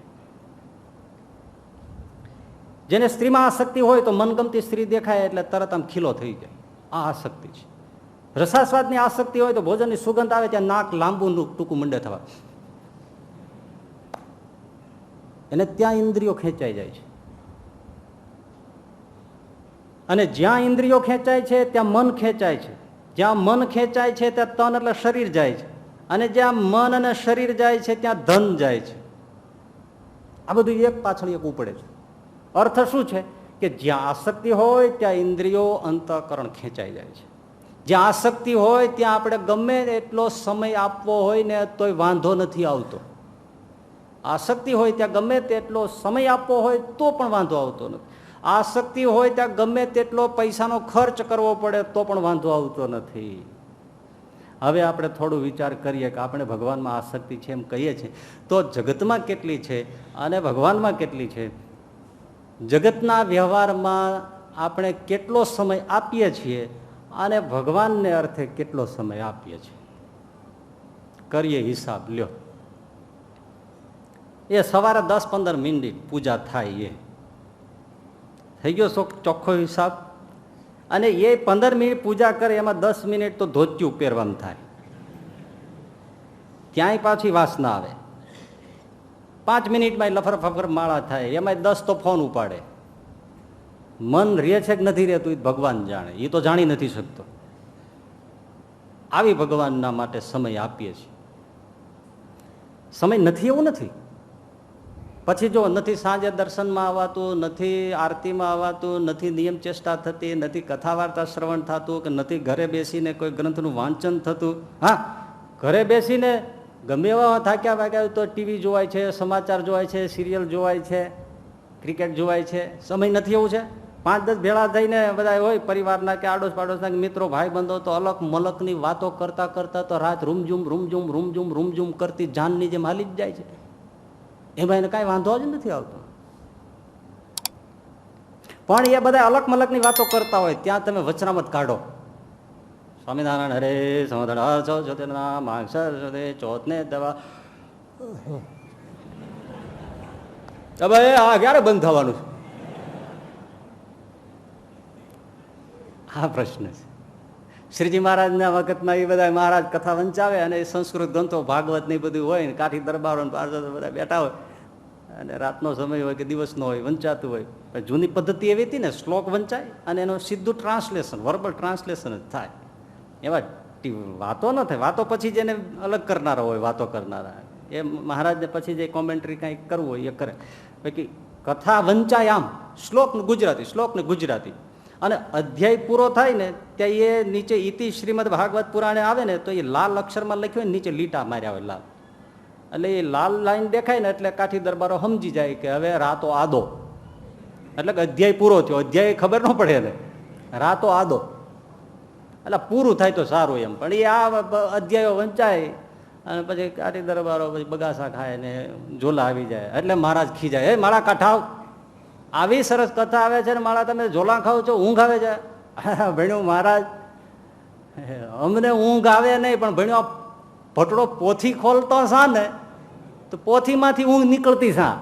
જેને સ્ત્રીમાં આસક્તિ હોય તો મનગમતી સ્ત્રી દેખાય એટલે તરત આમ ખીલો થઈ જાય. આ આસક્તિ છે. રસાસ્વાદની આસક્તિ હોય તો ભોજનની સુગંધ આવે ત્યાં નાક લાંબુ ટૂંકું મંડે થવા, એને ત્યાં ઇન્દ્રિયો ખેંચાઈ જાય છે. અને જ્યાં ઇન્દ્રિયો ખેંચાય છે ત્યાં મન ખેંચાય છે. જ્યાં મન ખેંચાય છે ત્યાં તન એટલે શરીર જાય છે. અને જ્યાં મન અને શરીર જાય છે ત્યાં ધન જાય છે. આ બધું એક પાછળ એક ઉપડે છે. અર્થ શું છે? કે જ્યાં આસક્તિ હોય ત્યાં ઇન્દ્રિયો, અંતઃકરણ ખેંચાઈ જાય છે. જ્યાં આસક્તિ હોય ત્યાં આપણે ગમે એટલો સમય આપવો હોય ને તોય વાંધો નથી આવતો. આસક્તિ હોય ત્યાં ગમે તેટલો સમય આપવો હોય તો પણ વાંધો આવતો નથી. આસક્તિ હોય ત્યાં ગમે તેટલો પૈસાનો ખર્ચ કરવો પડે તો પણ વાંધો આવતો નથી. હવે આપણે થોડું વિચાર કરીએ કે આપણે ભગવાનમાં આસક્તિ છે એમ કહીએ છીએ, તો જગતમાં કેટલી છે અને ભગવાનમાં કેટલી છે? જગતના વ્યવહારમાં આપણે કેટલો સમય આપીએ છીએ અને ભગવાનને અર્થે કેટલો સમય આપીએ છીએ? કરીએ હિસાબ. લ્યો, એ સવારે 10-15 મિનિટ પૂજા થાય, એ થઈ ગયો ચોખ્ખો હિસાબ. અને એ 15 મિનિટ પૂજા કરે એમાં 10 મિનિટ તો ધોતિયું પહેરવાનું થાય, ક્યાંય પાછી વાસના આવે. 5 મિનિટમાં લફર ફફર માળા થાય, એમાં 10 તો ફોન ઉપાડે. મન રહે છે કે નથી રહેતું એ ભગવાન જાણે, એ તો જાણી નથી શકતો. આવી ભગવાનના માટે સમય આપીએ છીએ. સમય નથી એવું નથી. પછી જો નથી સાંજે દર્શનમાં આવવાતું, નથી આરતીમાં આવવાતું, નથી નિયમ ચેષ્ટા થતી, નથી કથા વાર્તા શ્રવણ થતું, કે નથી ઘરે બેસીને કોઈ ગ્રંથનું વાંચન થતું. હા, ઘરે બેસીને ગમે એવા થાક્યા વાગ્યા તો ટીવી જોવાય છે, સમાચાર જોવાય છે, સિરિયલ જોવાય છે, ક્રિકેટ જોવાય છે. સમય નથી એવું છે? 5-10 ભેળા થઈને બધા હોય પરિવારના કે આડોશ પાડોશના મિત્રો ભાઈ બંધો તો અલગ મલકની વાતો કરતા કરતા તો રાત રૂમઝૂમ કરતી જાનની જેમ હાલી જ જાય છે. એમાં એને કાંઈ વાંધો જ નથી આવતો. પણ એ બધા અલગ મલકની વાતો કરતા હોય ત્યાં તમે વચનામત કાઢો. સ્વામિનારાયણ હરે સમધાન ચોથને દવા. હવે આ ક્યારે બંધ થવાનું છે? આ પ્રશ્ન છે. શ્રીજી મહારાજના વખતમાં એ બધા મહારાજ કથા વંચાવે અને સંસ્કૃત ગ્રંથો ભાગવત ને બધું હોય ને કાઠી દરબારો પાર્ષદો બધા બેઠા હોય અને રાતનો સમય હોય કે દિવસનો હોય વંચાતું હોય. જૂની પદ્ધતિ એવી હતી ને, શ્લોક વંચાય અને એનું સીધું ટ્રાન્સલેશન, વર્બલ ટ્રાન્સલેશન જ થાય. એવા વાતો ન થાય. વાતો પછી જેને અલગ કરનારા હોય વાતો કરનારા એ મહારાજને પછી જે કોમેન્ટ્રી કાંઈ કરવું હોય એ કરે. બાકી કથા વંચાય આમ શ્લોક ગુજરાતી, શ્લોક ને ગુજરાતી. અને અધ્યાય પૂરો થાય ને ત્યાં એ નીચે ઇતિ શ્રીમદ ભાગવત પુરાણે આવે ને તો એ લાલ અક્ષરમાં લખ્યું હોય, નીચે લીટા માર્યા હોય લાલ. એટલે એ લાલ લાઈન દેખાય ને એટલે કાઠી દરબારો સમજી જાય કે હવે રાતો આદો, એટલે કે અધ્યાય પૂરો થયો. અધ્યાય ખબર ન પડે ને, રાતો આદો એટલે પૂરું થાય તો સારું એમ. પણ એ આ અધ્યાયો વંચાય અને પછી કાઠી દરબારો પછી બગાસા ખાય ને ઝોલા આવી જાય એટલે મહારાજ ખીજાય, હે માળા કાઠાવ, આવી સરસ કથા આવે છે ને માળા તમે ઝોલા ખાવ છો, ઊંઘ આવે છે. ભણ્યું મહારાજ, અમને ઊંઘ આવે નહીં પણ ભણ્યો ભટડો પોથી ખોલતો સા ને તો પોથીમાંથી ઊંઘ નીકળતી સા.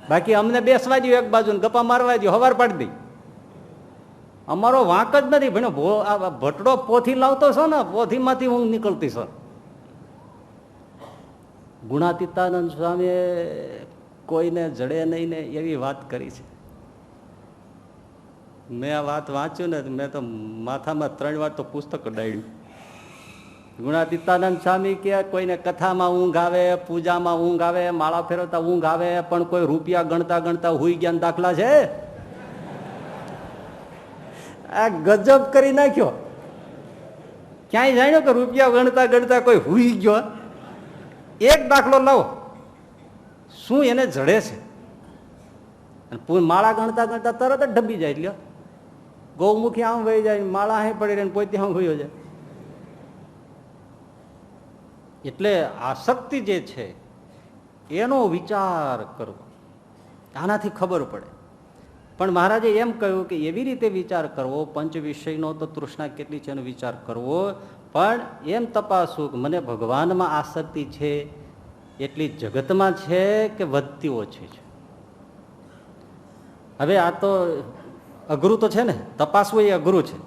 બાકી અમને બેસવા દો એક બાજુ ને ગપ્પા મારવા દો, હવાર પાડી દઈ. અમારો વાંક જ નથી ભણ્યો. ભટડો પોથી લાવતો છો ને પોથીમાંથી ઊંઘ નીકળતી છે. ગુણાતીતાનંદ સ્વામીએ કોઈને જડે નહીં ને એવી વાત કરી છે. મેં આ વાત વાંચ્યું ને મેં તો માથામાં 3 વાર તો પુસ્તક ડાળ્યું. ગુણાતીતાનંદ સ્વામી કે કોઈને કથામાં ઊંઘ આવે, પૂજામાં ઊંઘ આવે, માળા ફેરવતા ઊંઘ આવે, પણ કોઈ રૂપિયા ગણતા ગણતા હુઈ ગયા દાખલા છે? આ ગજબ કરી નાખ્યો. ક્યાંય જાણ્યો કે રૂપિયા ગણતા ગણતા કોઈ હુઈ ગયો? એક દાખલો લાવો, શું એને જડે છે? માળા ગણતા ગણતા તરત જ ડબી જાય. લ્યો ગૌમુખી આમ વહી જાય, માળા અહીં પડી રહે પોતે આમ વયો જાય. એટલે આસક્તિ જે છે એનો વિચાર કરવો, આનાથી ખબર પડે. પણ મહારાજે એમ કહ્યું કે એવી રીતે વિચાર કરવો, પંચ વિષયનો તો તૃષ્ણા કેટલી છે એનો વિચાર કરવો, પણ એમ તપાસવું કે મને ભગવાનમાં આસક્તિ છે એટલી જગતમાં છે કે વધતી ઓછી છે. હવે આ તો અઘરું તો છે ને, તપાસવું એ અઘરું છે.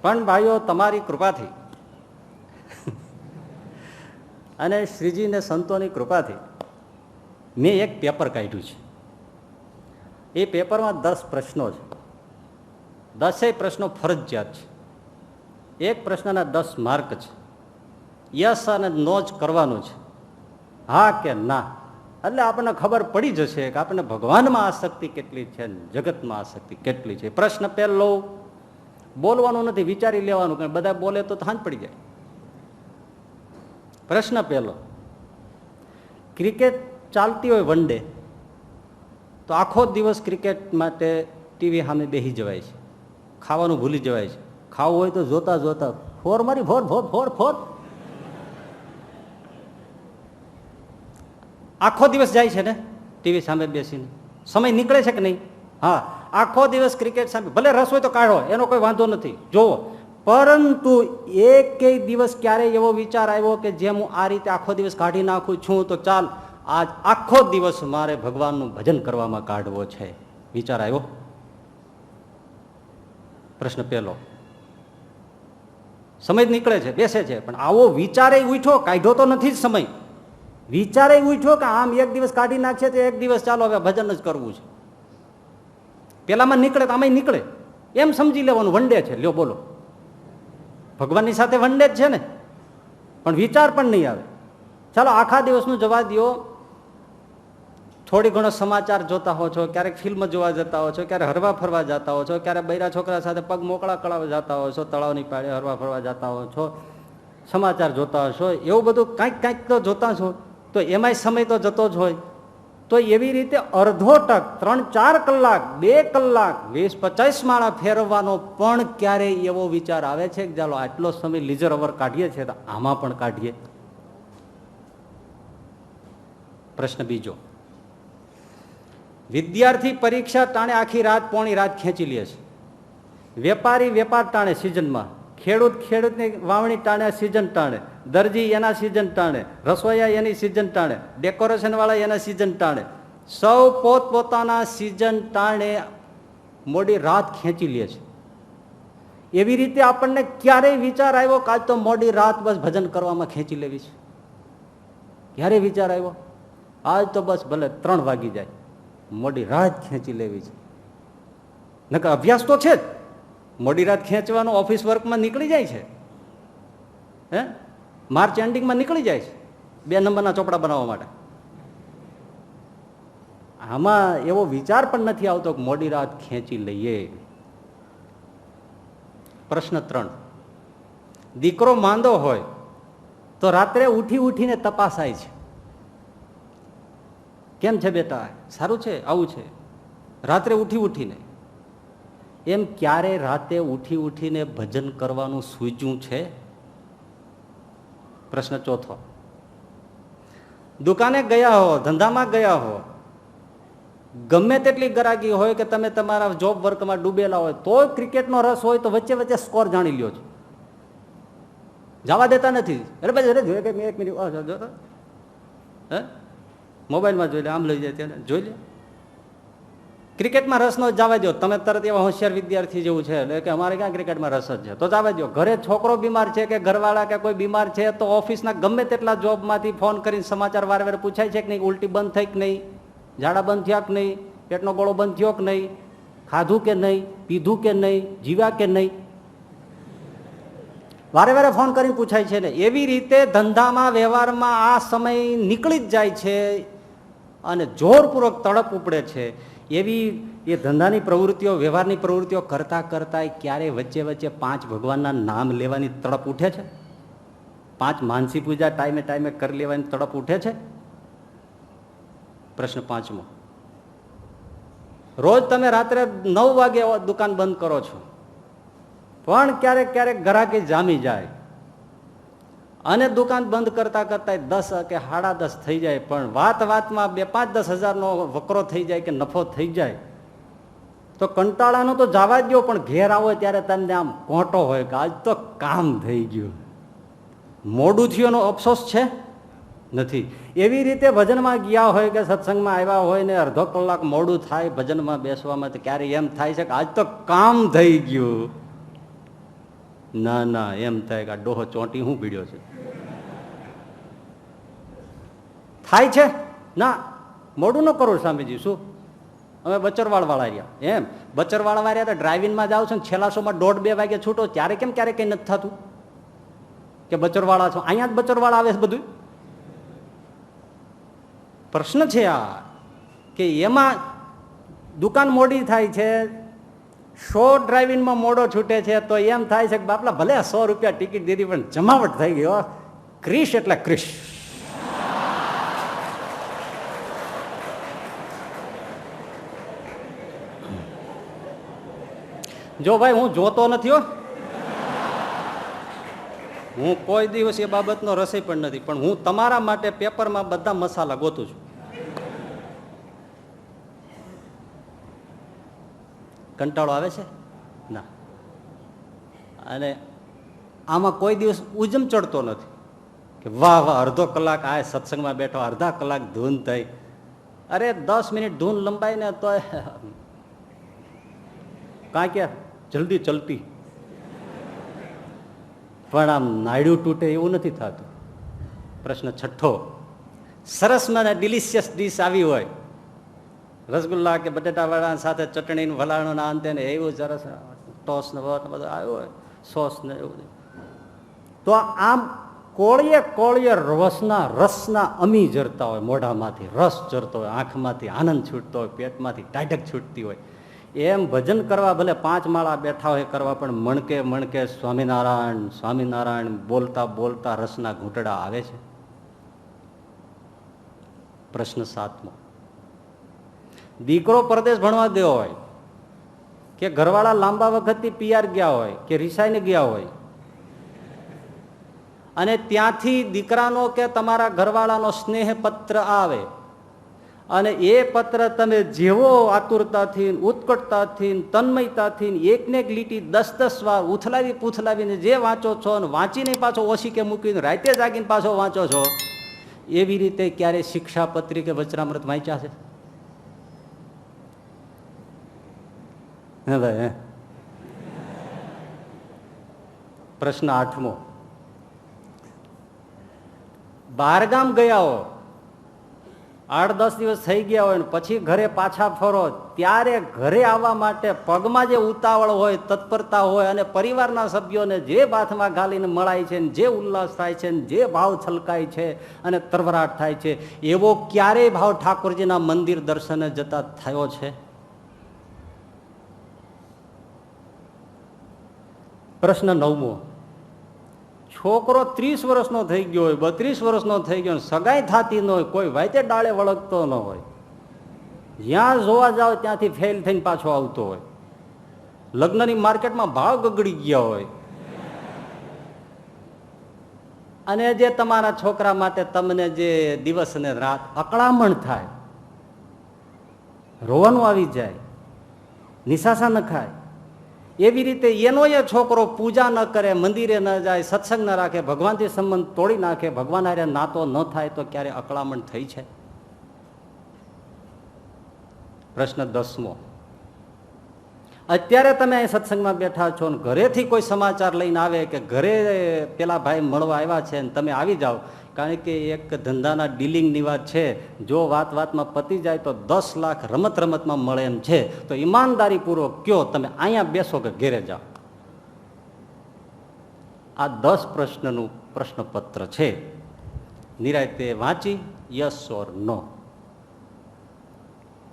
પણ ભાઈઓ તમારી કૃપાથી અને શ્રીજી ને સંતોની કૃપાથી મેં એક પેપર કાઢ્યું છે. એ પેપરમાં 10 પ્રશ્નો છે. 10 પ્રશ્નો ફરજિયાત છે. એક પ્રશ્નના 10 માર્ક છે. યસ અને નો જ કરવાનું છે, હા કે ના. એટલે આપણને ખબર પડી જશે કે આપણને ભગવાનમાં આસક્તિ કેટલી છે, જગતમાં આસક્તિ કેટલી છે. પ્રશ્ન પહેલો, બોલવાનું નથી, વિચારી લેવાનું, કે બધા બોલે તો હાંજ પડી જાય. પ્રશ્ન પહેલો, ક્રિકેટ ચાલતી હોય વન ડે તો આખો દિવસ ક્રિકેટ માટે ટીવી સામે બેસી જવાય છે, ખાવાનું ભૂલી જવાય છે. ખાવું હોય તો જોતા જોતા ફોર મારી ફોર ફોર ફોર ફોર, આખો દિવસ જાય છે ને ટીવી સામે બેસીને. સમય નીકળે છે કે નહીં? હા, આખો દિવસ ક્રિકેટ સામે, ભલે રસ હોય તો કાઢો, એનો કોઈ વાંધો નથી, જોવો. પરંતુ એક દિવસ ક્યારેય એવો વિચાર આવ્યો કે જેમ હું આ રીતે આખો દિવસ કાઢી નાખું છું તો ચાલ આજ આખો દિવસ મારે ભગવાનનું ભજન કરવામાં કાઢવો છે, વિચાર આવ્યો? પ્રશ્ન પહેલો. સમય નીકળે છે, બેસે છે, પણ આવો વિચારે ઉઠ્યો, કાઢ્યો તો નથી જ સમય. વિચારે ઉઠ્યો કે આમ એક દિવસ કાઢી નાખશે તો એક દિવસ ચાલો હવે ભજન જ કરવું છે. પેલામાં નીકળે તો આમાં નીકળે, એમ સમજી લેવાનું વન ડે છે. લ્યો બોલો, ભગવાનની સાથે વન ડે જ છે ને, પણ વિચાર પણ નહીં આવે. ચાલો આખા દિવસનું જવા દો, થોડી ઘણો સમાચાર જોતા હો છો, ક્યારેક ફિલ્મ જોવા જતા હો છો, ક્યારેક હરવા ફરવા જતા હો છો, ક્યારેક બૈરા છોકરા સાથે પગ મોકળા કળાવ જતા હો છો, તળાવની પાળે હરવા ફરવા જતા હો છો, સમાચાર જોતા હશો, એવું બધું કાંઈક તો જોતા છો, તો એમાંય સમય તો જતો જ હોય. તો એવી રીતે અડધો ટક 3-4 કલાક 2 કલાક 20-25 માળા ફેરવવાનો પણ ક્યારેય એવો વિચાર આવે છે કે ચાલો આટલો સમય લીઝર અવર કાઢીએ છીએ તો આમાં પણ કાઢીએ. પ્રશ્ન બીજો, વિદ્યાર્થી પરીક્ષા ટાણે આખી રાત પોણી રાત ખેંચી લે છે. વેપારી વેપાર ટાણે સિઝનમાં, ખેડૂતની વાવણી ટાણે સિઝન ટાણે, દરજી એના સિઝન ટાણે, રસોઈયા એની સિઝન ટાણે, ડેકોરેશન વાળા એના સિઝન ટાણે, સૌ પોતપોતાના સિઝન ટાણે મોડી રાત ખેંચી લે છે. એવી રીતે આપણને ક્યારેય વિચાર આવ્યો કે આજ તો મોડી રાત બસ ભજન કરવામાં ખેંચી લેવી છે? ક્યારે વિચાર આવ્યો? આજ તો બસ ભલે 3 વાગી જાય, મોડી રાત ખેંચી લેવી છે. નકર અભ્યાસ તો છે જ, મોડી રાત ખેંચવાનો ઓફિસ વર્કમાં નીકળી જાય છે, હે માર્ચ એન્ડિંગમાં નીકળી જાય છે 2 નંબરના ચોપડા બનાવવા માટે. આમાં એવો વિચાર પણ નથી આવતો કે મોડી રાત ખેંચી લઈએ. પ્રશ્ન 3, દીકરો માંદો હોય તો રાત્રે ઉઠીને તપાસાય છે. કેમ છે બેટા? સારું છે? આવું છે? રાત્રે ઉઠીને એમ ક્યારે રાતે ઉઠીને ભજન કરવાનું સૂઝ્યું છે? પ્રશ્ન 4, દુકાને ગયા હો, ધંધામાં ગયા હો, ગમે તેટલી ગરાગી હોય કે તમે તમારા જોબ વર્કમાં ડૂબેલા હોય, તોય ક્રિકેટનો રસ હોય તો વચ્ચે વચ્ચે સ્કોર જાણી લ્યો છો, જવા દેતા નથી. અરે ભાઈ જોઈએ કે મેં 1 મિનિટ જોતો, હે મોબાઈલમાં જોઈ લે, આમ લઈ જાય ત્યાં જોઈ લે. ક્રિકેટમાં રસ નો જવા દો, તમે તરત એવા હોશિયાર વિદ્યાર્થી જેવું છે એટલે કે અમારે ક્યાં ક્રિકેટમાં રસ જ છે તો જવા દો. ઘરે છોકરો બીમાર છે કે ઘરવાળા કે કોઈ બીમાર છે તો ઓફિસના ગમે તેટલા જોબમાંથી ફોન કરીને સમાચાર વારંવાર પૂછાય છે કે નહીં, ઉલટી બંધ થઈ કે નહીં, ઝાડા બંધ થયા કે નહીં, પેટનો ગોળો બંધ થયો કે નહીં, ખાધું કે નહીં, પીધું કે નહીં, જીવ્યા કે નહીં, વારે ફોન કરીને પૂછાય છે ને. એવી રીતે ધંધામાં વ્યવહારમાં આ સમય નીકળી જ જાય છે અને જોરપૂર્વક તડપ ઉપડે છે. એવી એ ધંધાની પ્રવૃત્તિઓ, વ્યવહારની પ્રવૃત્તિઓ કરતા ક્યારે વચ્ચે 5 ભગવાનના નામ લેવાની તડપ ઉઠે છે? 5 માનસી પૂજા ટાઈમે કરી લેવાની તડપ ઉઠે છે? પ્રશ્ન 5મો, રોજ તમે રાત્રે 9 વાગે દુકાન બંધ કરો છો, પણ ક્યારેક ગ્રાહકી જામી જાય અને દુકાન બંધ કરતા 10 કે 10:30 થઈ જાય, પણ વાતમાં 2-5-10 હજારનો વકરો થઈ જાય કે નફો થઈ જાય તો કંટાળાનો તો જવા જ દો, પણ ઘેર આવો ત્યારે તમને આમ કોંટો હોય કે આજ તો કામ થઈ ગયું. મોડું થયોનો અફસોસ છે? નથી. એવી રીતે ભજનમાં ગયા હોય કે સત્સંગમાં આવ્યા હોય ને અડધો કલાક મોડું થાય ભજનમાં બેસવામાં, તો ક્યારે એમ થાય છે કે આજ તો કામ થઈ ગયું? ના, એમ થાય કે આ ડોહો ચોંટી હું પીડ્યો છે. થાય છે ના, મોડું ન કરું સ્વામીજી, શું અમે બચરવાળ વાળા રહ્યા? એમ બચરવાળા વાળા તો ડ્રાઇવિંગમાં જાવ છો ને છેલ્લા શોમાં 1:30-2 વાગે છૂટો, ત્યારે કેમ ક્યારે કઈ નથી થતું કે બચરવાળા છો? અહીંયા જ બચરવાળા આવે છે બધું. પ્રશ્ન છે આ કે એમાં દુકાન મોડી થાય છે, શો ડ્રાઇવિંગમાં મોડો છૂટે છે, તો એમ થાય છે કે બાપલા ભલે 100 રૂપિયા ટિકિટ દીધી પણ જમાવટ થઈ ગયો. ક્રિશ એટલે ક્રિશ. જો ભાઈ હું જોતો નથી હો, હું કોઈ દિવસ એ બાબતનો રસી પણ નથી, પણ હું તમારા માટે પેપરમાં બધા મસાલા ગોતું છું. કંટાળો આવે છે ના, અને આમાં કોઈ દિવસ ઉજમ ચડતો નથી કે વાહ અડધો કલાક આ સત્સંગમાં બેઠો, અડધા કલાક ધૂન થઈ. અરે 10 મિનિટ ધૂન લંબાઈ ને તો કાંઈ કે જલ્દી ચલતી, પણ આમ નાયડું તૂટે એવું નથી થતું. પ્રશ્ન 6, સરસ મને ડિલિશિયસ ડીશ આવી હોય, રસગુલ્લા કે બટેટાવાળા સાથે ચટણી વલાણું ના અંતે ને એવું સરસ ટોસ ને બધું આવ્યું હોય, સોસ ને એવું, તો આમ કોળીએ કોળીએ રસના અમી જરતા હોય, મોઢામાંથી રસ જરતો હોય, આંખમાંથી આનંદ છૂટતો હોય, પેટમાંથી ટાઢક છૂટતી હોય. એમ ભજન કરવા ભલે 5 માળા બેઠા હોય કરવા, પણ મણકે મણકે સ્વામિનારાયણ સ્વામિનારાયણ બોલતા બોલતા રસના ઘૂંટડા આવે છે. પ્રશ્ન 7મો, દીકરો પરદેશ ભણવા ગયો હોય કે ઘરવાળા લાંબા વખતથી પિયર ગયા હોય કે રિસાઈને ગયા હોય, અને ત્યાંથી દીકરાનો કે તમારા ઘરવાળાનો સ્નેહ પત્ર આવે, અને એ પત્ર તમે જેવો આતુરતાથી, ઉત્કટતાથી, તન્મયતાથી એકને એક લીટી 10-10 વાર ઉથલાવી પૂથલાવીને જે વાંચો છો, અને વાંચીને પાછો ઓશીકે મૂકીને રાતે જાગીને પાછો વાંચો છો, એવી રીતે ક્યારે શિક્ષાપત્રી કે વચનામૃત વાંચ્યા છે? હે ભાઈ. પ્રશ્ન 8મો, બહારગામ ગયા હો, 8-10 દિવસ થઈ ગયા હોય ને પછી ઘરે પાછા ફરો, ત્યારે ઘરે આવવા માટે પગમાં જે ઉતાવળ હોય, તત્પરતા હોય, અને પરિવારના સભ્યોને જે બાથમાં ગાલીને મળાય છે, જે ઉલ્લાસ થાય છે, જે ભાવ છલકાય છે અને તરવરાટ થાય છે, એવો ક્યારેય ભાવ ઠાકોરજીના મંદિર દર્શને જતા થયો છે? પ્રશ્ન 9મો, છોકરો 30 વર્ષનો થઈ ગયો હોય, 32 વર્ષનો થઈ ગયો, સગાઈ થતી ન હોય, કોઈ વાતે ડાળે વળગતો ન હોય, જ્યાં જોવા જાવ ત્યાંથી ફેલ થઈને પાછો આવતો હોય, લગ્નની માર્કેટમાં ભાવ ગગડી ગયા હોય, અને જે તમારા છોકરા માટે તમને જે દિવસ ને રાત અકળામણ થાય, રોવાનું આવી જાય, નિશાસા ન ખાય, એવી રીતે એનો એ છોકરો પૂજા ન કરે, મંદિરે ન જાય, સત્સંગ ન રાખે, ભગવાનથી સંબંધ તોડી નાખે, ભગવાન હારે નાતો ન થાય, તો ક્યારે અકળામણ થઈ છે? પ્રશ્ન 10મો, અત્યારે તમે અહીં સત્સંગમાં બેઠા છો ને ઘરેથી કોઈ સમાચાર લઈને આવે કે ઘરે પેલા ભાઈ મળવા આવ્યા છે ને તમે આવી જાઓ, કારણ કે એક ધંધાના ડીલિંગની વાત છે, જો વાત વાતમાં પતી જાય તો 10 લાખ રમત રમતમાં મળે એમ છે, તો ઈમાનદારીપૂર્વક કયો તમે અહીંયા બેસો કે ઘેરે જાઓ? આ 10 પ્રશ્નનું પ્રશ્નપત્ર છે, નિરાંતે વાંચી યસ ઓર નો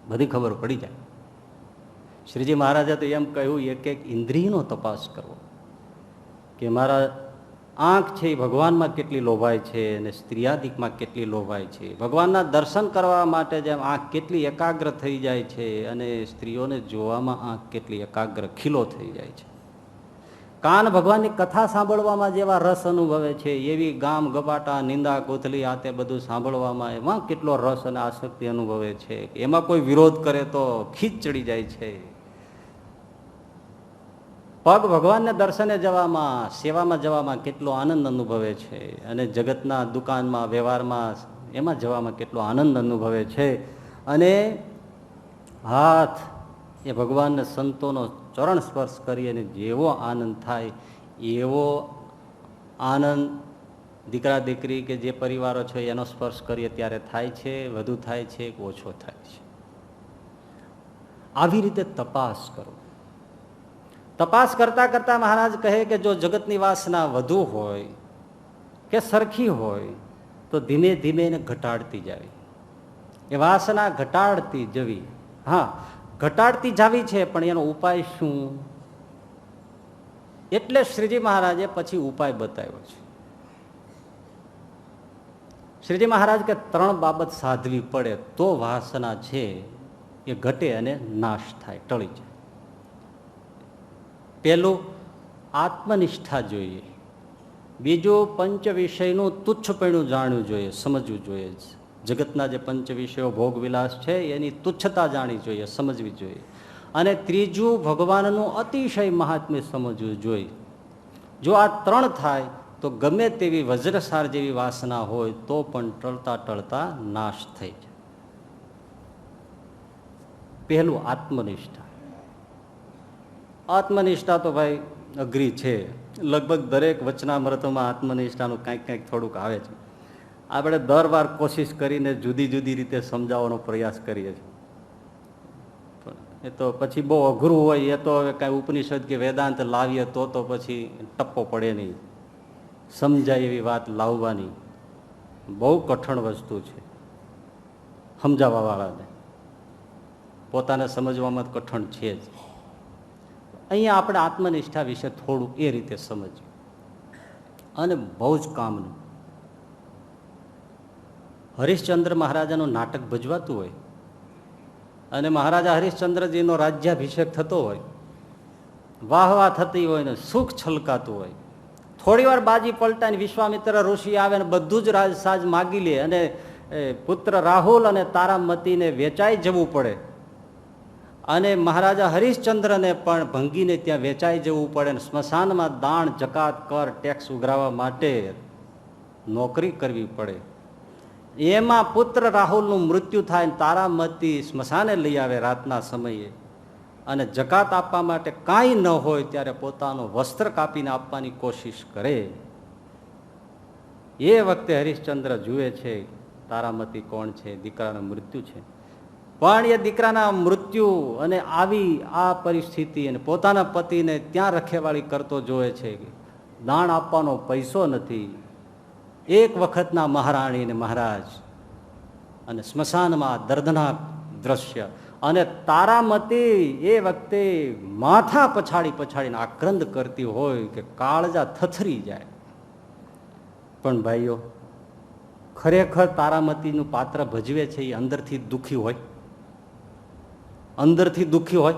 બધી ખબર પડી જાય. શ્રીજી મહારાજે તો એમ કહ્યું, એક એક ઇન્દ્રિયનો તપાસ કરવો, કે મારા આંખ છે એ ભગવાનમાં કેટલી લોભાય છે અને સ્ત્રીયાદિકમાં કેટલી લોભાય છે, ભગવાનના દર્શન કરવા માટે જેમ આંખ કેટલી એકાગ્ર થઈ જાય છે અને સ્ત્રીઓને જોવામાં આંખ કેટલી એકાગ્ર ખીલો થઈ જાય છે, કાન ભગવાનની કથા સાંભળવામાં જેવા રસ અનુભવે છે, એવી ગામ ગપાટા નિંદા કોથલી આ તે બધું સાંભળવામાં એમાં કેટલો રસ અને આસક્તિ અનુભવે છે, એમાં કોઈ વિરોધ કરે તો ખીચ ચડી જાય છે, પગ ભગવાનને દર્શને જવામાં, સેવામાં જવામાં કેટલો આનંદ અનુભવે છે, અને જગતના દુકાનમાં વ્યવહારમાં એમાં જવામાં કેટલો આનંદ અનુભવે છે, અને હાથ એ ભગવાનને સંતોનો ચરણ સ્પર્શ કરી અને જેવો આનંદ થાય એવો આનંદ દીકરા દીકરી કે જે પરિવારો છે એનો સ્પર્શ કરીએ ત્યારે થાય છે, વધુ થાય છે કે ઓછો થાય છે. આવી રીતે તપાસ કરો. તપાસ કરતા કરતા મહારાજ કહે કે જો જગતની વાસના વધુ હોય કે સરખી હોય તો ધીમે ધીમે એને ઘટાડતી જાવી, એ વાસના ઘટાડતી જવી. હા, ઘટાડતી જાવી છે, પણ એનો ઉપાય શું? એટલે શ્રીજી મહારાજે પછી ઉપાય બતાવ્યો છે. શ્રીજી મહારાજ કે 3 બાબત સાધવી પડે તો વાસના છે એ ઘટે અને નાશ થાય, ટળી જાય. પહેલું આત્મનિષ્ઠા જોઈએ, બીજું પંચ વિષયનું તુચ્છપણું જાણવું જોઈએ, સમજવું જોઈએ. જગતના જે પંચ વિષયો ભોગ વિલાસ છે એની તુચ્છતા જાણવી જોઈએ, સમજવી જોઈએ. અને ત્રીજું ભગવાનનું અતિશય મહાત્મ્ય સમજવું જોઈએ. જો આ 3 થાય તો ગમે તેવી વજ્રસાર જેવી વાસના હોય તો પણ ટળતા ટળતા નાશ થઈ જાય. પહેલું આત્મનિષ્ઠા. આત્મનિષ્ઠા તો ભાઈ અઘરી છે, લગભગ દરેક વચનામૃતોમાં આત્મનિષ્ઠાનું કંઈક કંઈક થોડુંક આવે છે. આપણે દર વાર કોશિશ કરીને જુદી જુદી રીતે સમજાવવાનો પ્રયાસ કરીએ છીએ. એ તો પછી બહુ અઘરું હોય, એ તો હવે કાંઈ ઉપનિષદ કે વેદાંત લાવીએ તો પછી ટપ્પો પડે નહીં. સમજાય એવી વાત લાવવાની બહુ કઠણ વસ્તુ છે. સમજાવવાવાળાને પોતાને સમજવામાં કઠણ છે જ. અહીંયા આપણે આત્મનિષ્ઠા વિશે થોડું એ રીતે સમજ્યું અને બહુ જ કામનું. હરિશ્ચંદ્ર મહારાજાનું નાટક ભજવાતું હોય અને મહારાજા હરિશ્ચંદ્રજીનો રાજ્યાભિષેક થતો હોય, વાહ વાહ થતી હોય ને સુખ છલકાતું હોય, થોડી વાર બાજી પલટાઈને વિશ્વામિત્ર ઋષિ આવે ને બધું જ રાજસાજ માગી લે અને પુત્ર રાહુલ અને તારામતીને વેચાઈ જવું પડે અને મહારાજા હરિશ્ચંદ્રને પણ ભંગીને ત્યાં વેચાઈ જવું પડે અને સ્મશાનમાં દાણ જકાત કર ટેક્સ ઉઘરાવવા માટે નોકરી કરવી પડે. એમાં પુત્ર રાહુલનું મૃત્યુ થાય ને તારામતી સ્મશાને લઈ આવે રાતના સમયે અને જકાત આપવા માટે કાંઈ ન હોય ત્યારે પોતાનું વસ્ત્ર કાપીને આપવાની કોશિશ કરે. એ વખતે હરિશ્ચંદ્ર જુએ છે તારામતી કોણ છે, દીકરાનું મૃત્યુ છે. પણ એ દીકરાના મૃત્યુ અને આવી આ પરિસ્થિતિ અને પોતાના પતિને ત્યાં રખેવાળી કરતો જોવે છે. દાણ આપવાનો પૈસો નથી. એક વખતના મહારાણી ને મહારાજ અને સ્મશાનમાં દર્દનાક દ્રશ્ય અને તારામતી એ વખતે માથા પછાડી પછાડીને આક્રંદ કરતી હોય કે કાળજા થથરી જાય. પણ ભાઈઓ, ખરેખર તારામતીનું પાત્ર ભજવે છે એ અંદરથી દુઃખી હોય? અંદરથી દુઃખી હોય?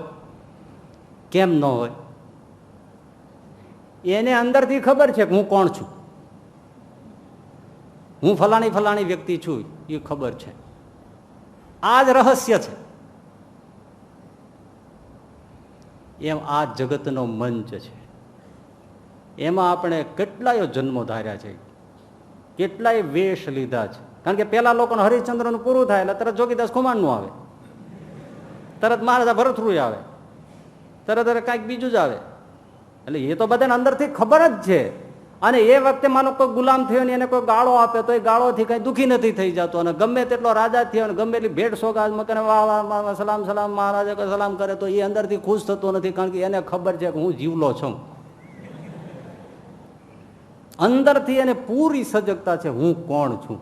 કેમ ન હોય? એને અંદરથી ખબર છે કે હું કોણ છું, હું ફલાણી ફલાણી વ્યક્તિ છું, એ ખબર છે. આ જ રહસ્ય છે. એમ આ જગતનો મંચ છે. એમાં આપણે કેટલાય જન્મો ધાર્યા છે, કેટલાય વેશ લીધા છે. કારણ કે પેલા લોકોને હરિશ્ચંદ્રનું પૂરું થાય એટલે તરત જોગીદાસ ખુમાણનું આવે, તરત મહારાજા ભરતરૂ આવે, તરત કાંઈક બીજું જ આવે. એટલે એ તો બધાને અંદરથી ખબર જ છે. અને એ વખતે માનો કોઈ ગુલામ થયો ને એને કોઈ ગાળો આપે તો એ ગાળોથી કઈ દુઃખી નથી થઈ જતો. અને ગમે તેટલો રાજા થયો અને ગમે એટલી ભેટ સોગાદ મકને વાહ વાહ સલામ સલામ મહારાજા સલામ કરે તો એ અંદરથી ખુશ થતો નથી. કારણ કે એને ખબર છે કે હું જીવલો છું. અંદરથી એને પૂરી સજગતા છે હું કોણ છું.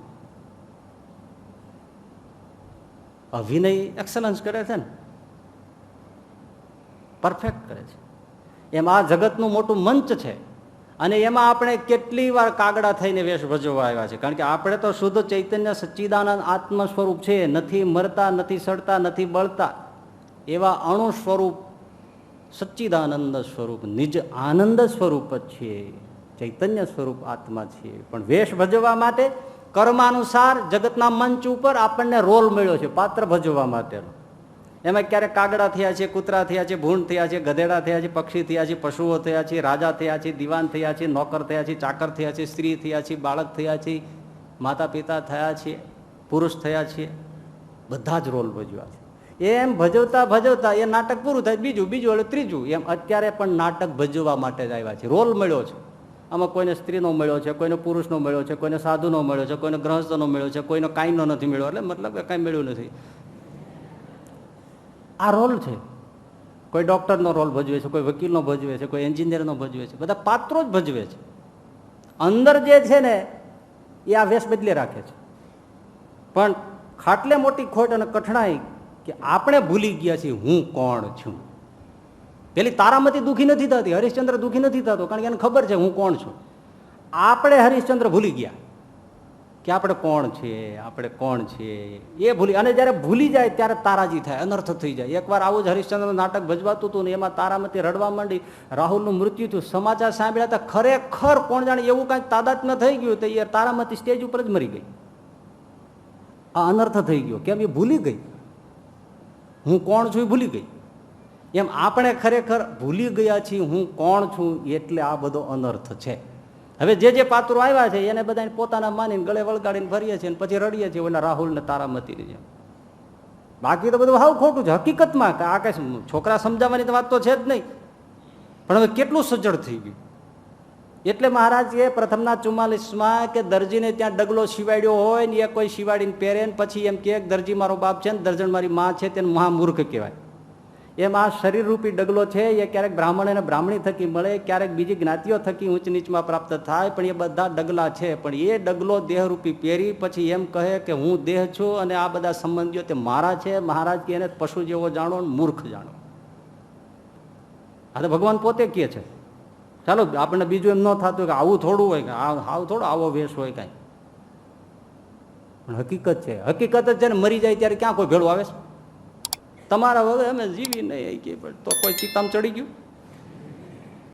અભિનય એક્સલન્સ કરે છે ને, પરફેક્ટ કરે છે. એમ આ જગતનું મોટું મંચ છે અને એમાં આપણે કેટલી વાર કાગડા થઈને વેશ ભજવવા આવ્યા છે. કારણ કે આપણે તો શુદ્ધ ચૈતન્ય સચ્ચિદાનંદ આત્મ સ્વરૂપ છે, નથી મરતા, નથી સડતા, નથી બળતા, એવા અણુ સ્વરૂપ સચ્ચિદાનંદ સ્વરૂપ નિજ આનંદ સ્વરૂપ જ છીએ, ચૈતન્ય સ્વરૂપ આત્મા છીએ. પણ વેશ ભજવવા માટે કર્માનુસાર જગતના મંચ ઉપર આપણને રોલ મળ્યો છે પાત્ર ભજવવા માટેનો. એમાં ક્યારેક કાગડા થયા છે, કૂતરા થયા છે, ભૂંડ થયા છે, ગધેડા થયા છે, પક્ષી થયા છે, પશુઓ થયા છે, રાજા થયા છે, દિવાન થયા છે, નોકર થયા છે, ચાકર થયા છે, સ્ત્રી થયા છે, બાળક થયા છે, માતા પિતા થયા છે, પુરુષ થયા છે, બધા જ રોલ ભજવ્યા છે. એમ ભજવતા ભજવતા એ નાટક પૂરું થાય, બીજું બીજું એટલે ત્રીજું. એમ અત્યારે પણ નાટક ભજવવા માટે જ આવ્યા છે. રોલ મળ્યો છે. આમાં કોઈને સ્ત્રીનો મળ્યો છે, કોઈને પુરુષનો મળ્યો છે, કોઈને સાધુનો મળ્યો છે, કોઈને ગ્રહસ્થનો મળ્યો છે, કોઈને કાંઈનો નથી મળ્યો. એટલે મતલબ કાંઈ મળ્યું નથી. આ રોલ છે. કોઈ ડોક્ટરનો રોલ ભજવે છે, કોઈ વકીલનો ભજવે છે, કોઈ એન્જિનિયરનો ભજવે છે. બધા પાત્રો જ ભજવે છે. અંદર જે છે ને એ આ વેશ બદલી રાખે છે. પણ ખાટલે મોટી ખોટ અને કઠણાઈ કે આપણે ભૂલી ગયા છીએ હું કોણ છું. પેલી તારામતી દુઃખી નથી થતી, હરિશ્ચંદ્ર દુઃખી નથી થતો, કારણ કે એને ખબર છે હું કોણ છું. આપણે હરિશ્ચંદ્ર ભૂલી ગયા કે આપણે કોણ છીએ, આપણે કોણ છીએ એ ભૂલી. અને જયારે ભૂલી જાય ત્યારે તારાજી થાય, અનર્થ થઈ જાય. એકવાર આવું જ હરિશ્ચંદ્રનું નાટક ભજવાતું હતું ને એમાં તારામતી રડવા માંડી, રાહુલનું મૃત્યુ થયું. સમાચાર સાંભળ્યા હતા, ખરેખર કોણ જાણે એવું કાંઈક તાદાત્મ્ય થઈ ગયું તો એ તારામતી સ્ટેજ ઉપર જ મરી ગઈ. આ અનર્થ થઈ ગયો. કેમ? એ ભૂલી ગઈ હું કોણ છું, એ ભૂલી ગઈ. એમ આપણે ખરેખર ભૂલી ગયા છીએ હું કોણ છું, એટલે આ બધો અનર્થ છે. હવે જે પાત્રો આવ્યા છે એને બધા પોતાના માનીને ગળે વળગાડીને ફરીએ છીએ, પછી રડીએ છીએ ઓલા રાહુલ ને તારામતીની જેમ. બાકી તો બધું હાવ ખોટું છે હકીકતમાં. આ કઈ છોકરા સમજાવવાની વાત તો છે જ નહીં. પણ હવે કેટલું સજ્જડ થઈ ગયું. એટલે મહારાજે પ્રથમના 44માં કે દરજીને ત્યાં ડગલો શિવાડ્યો હોય ને એ કોઈ શિવાડીને પહેરે ને પછી એમ કે દરજી મારો બાપ છે ને દર્જણ મારી માં છે તેને મહામૂર્ખ કહેવાય. એમ આ શરીરરૂપી ડગલો છે એ ક્યારેક બ્રાહ્મણ અને બ્રાહ્મણી થકી મળે, ક્યારેક બીજી જ્ઞાતિઓ થકી ઊંચ નીચમાં પ્રાપ્ત થાય, પણ એ બધા ડગલા છે. પણ એ ડગલો દેહરૂપી પહેરી પછી એમ કહે કે હું દેહ છું અને આ બધા સંબંધીઓ તે મારા છે. મહારાજ કે એને પશુ જેવો જાણો, મૂર્ખ જાણો. આ તો ભગવાન પોતે કહે છે. ચાલો આપણને બીજું એમ ન થતું કે આવું થોડું હોય, કે આવું થોડું આવો વેશ હોય કાંઈ. પણ હકીકત છે, હકીકત જ છે ને. મરી જાય ત્યારે ક્યાં કોઈ ભેળું આવે છે? તમારા વગર અમે જીવી નહીં કે તો કોઈ ચિત્તામાં ચડી ગયું?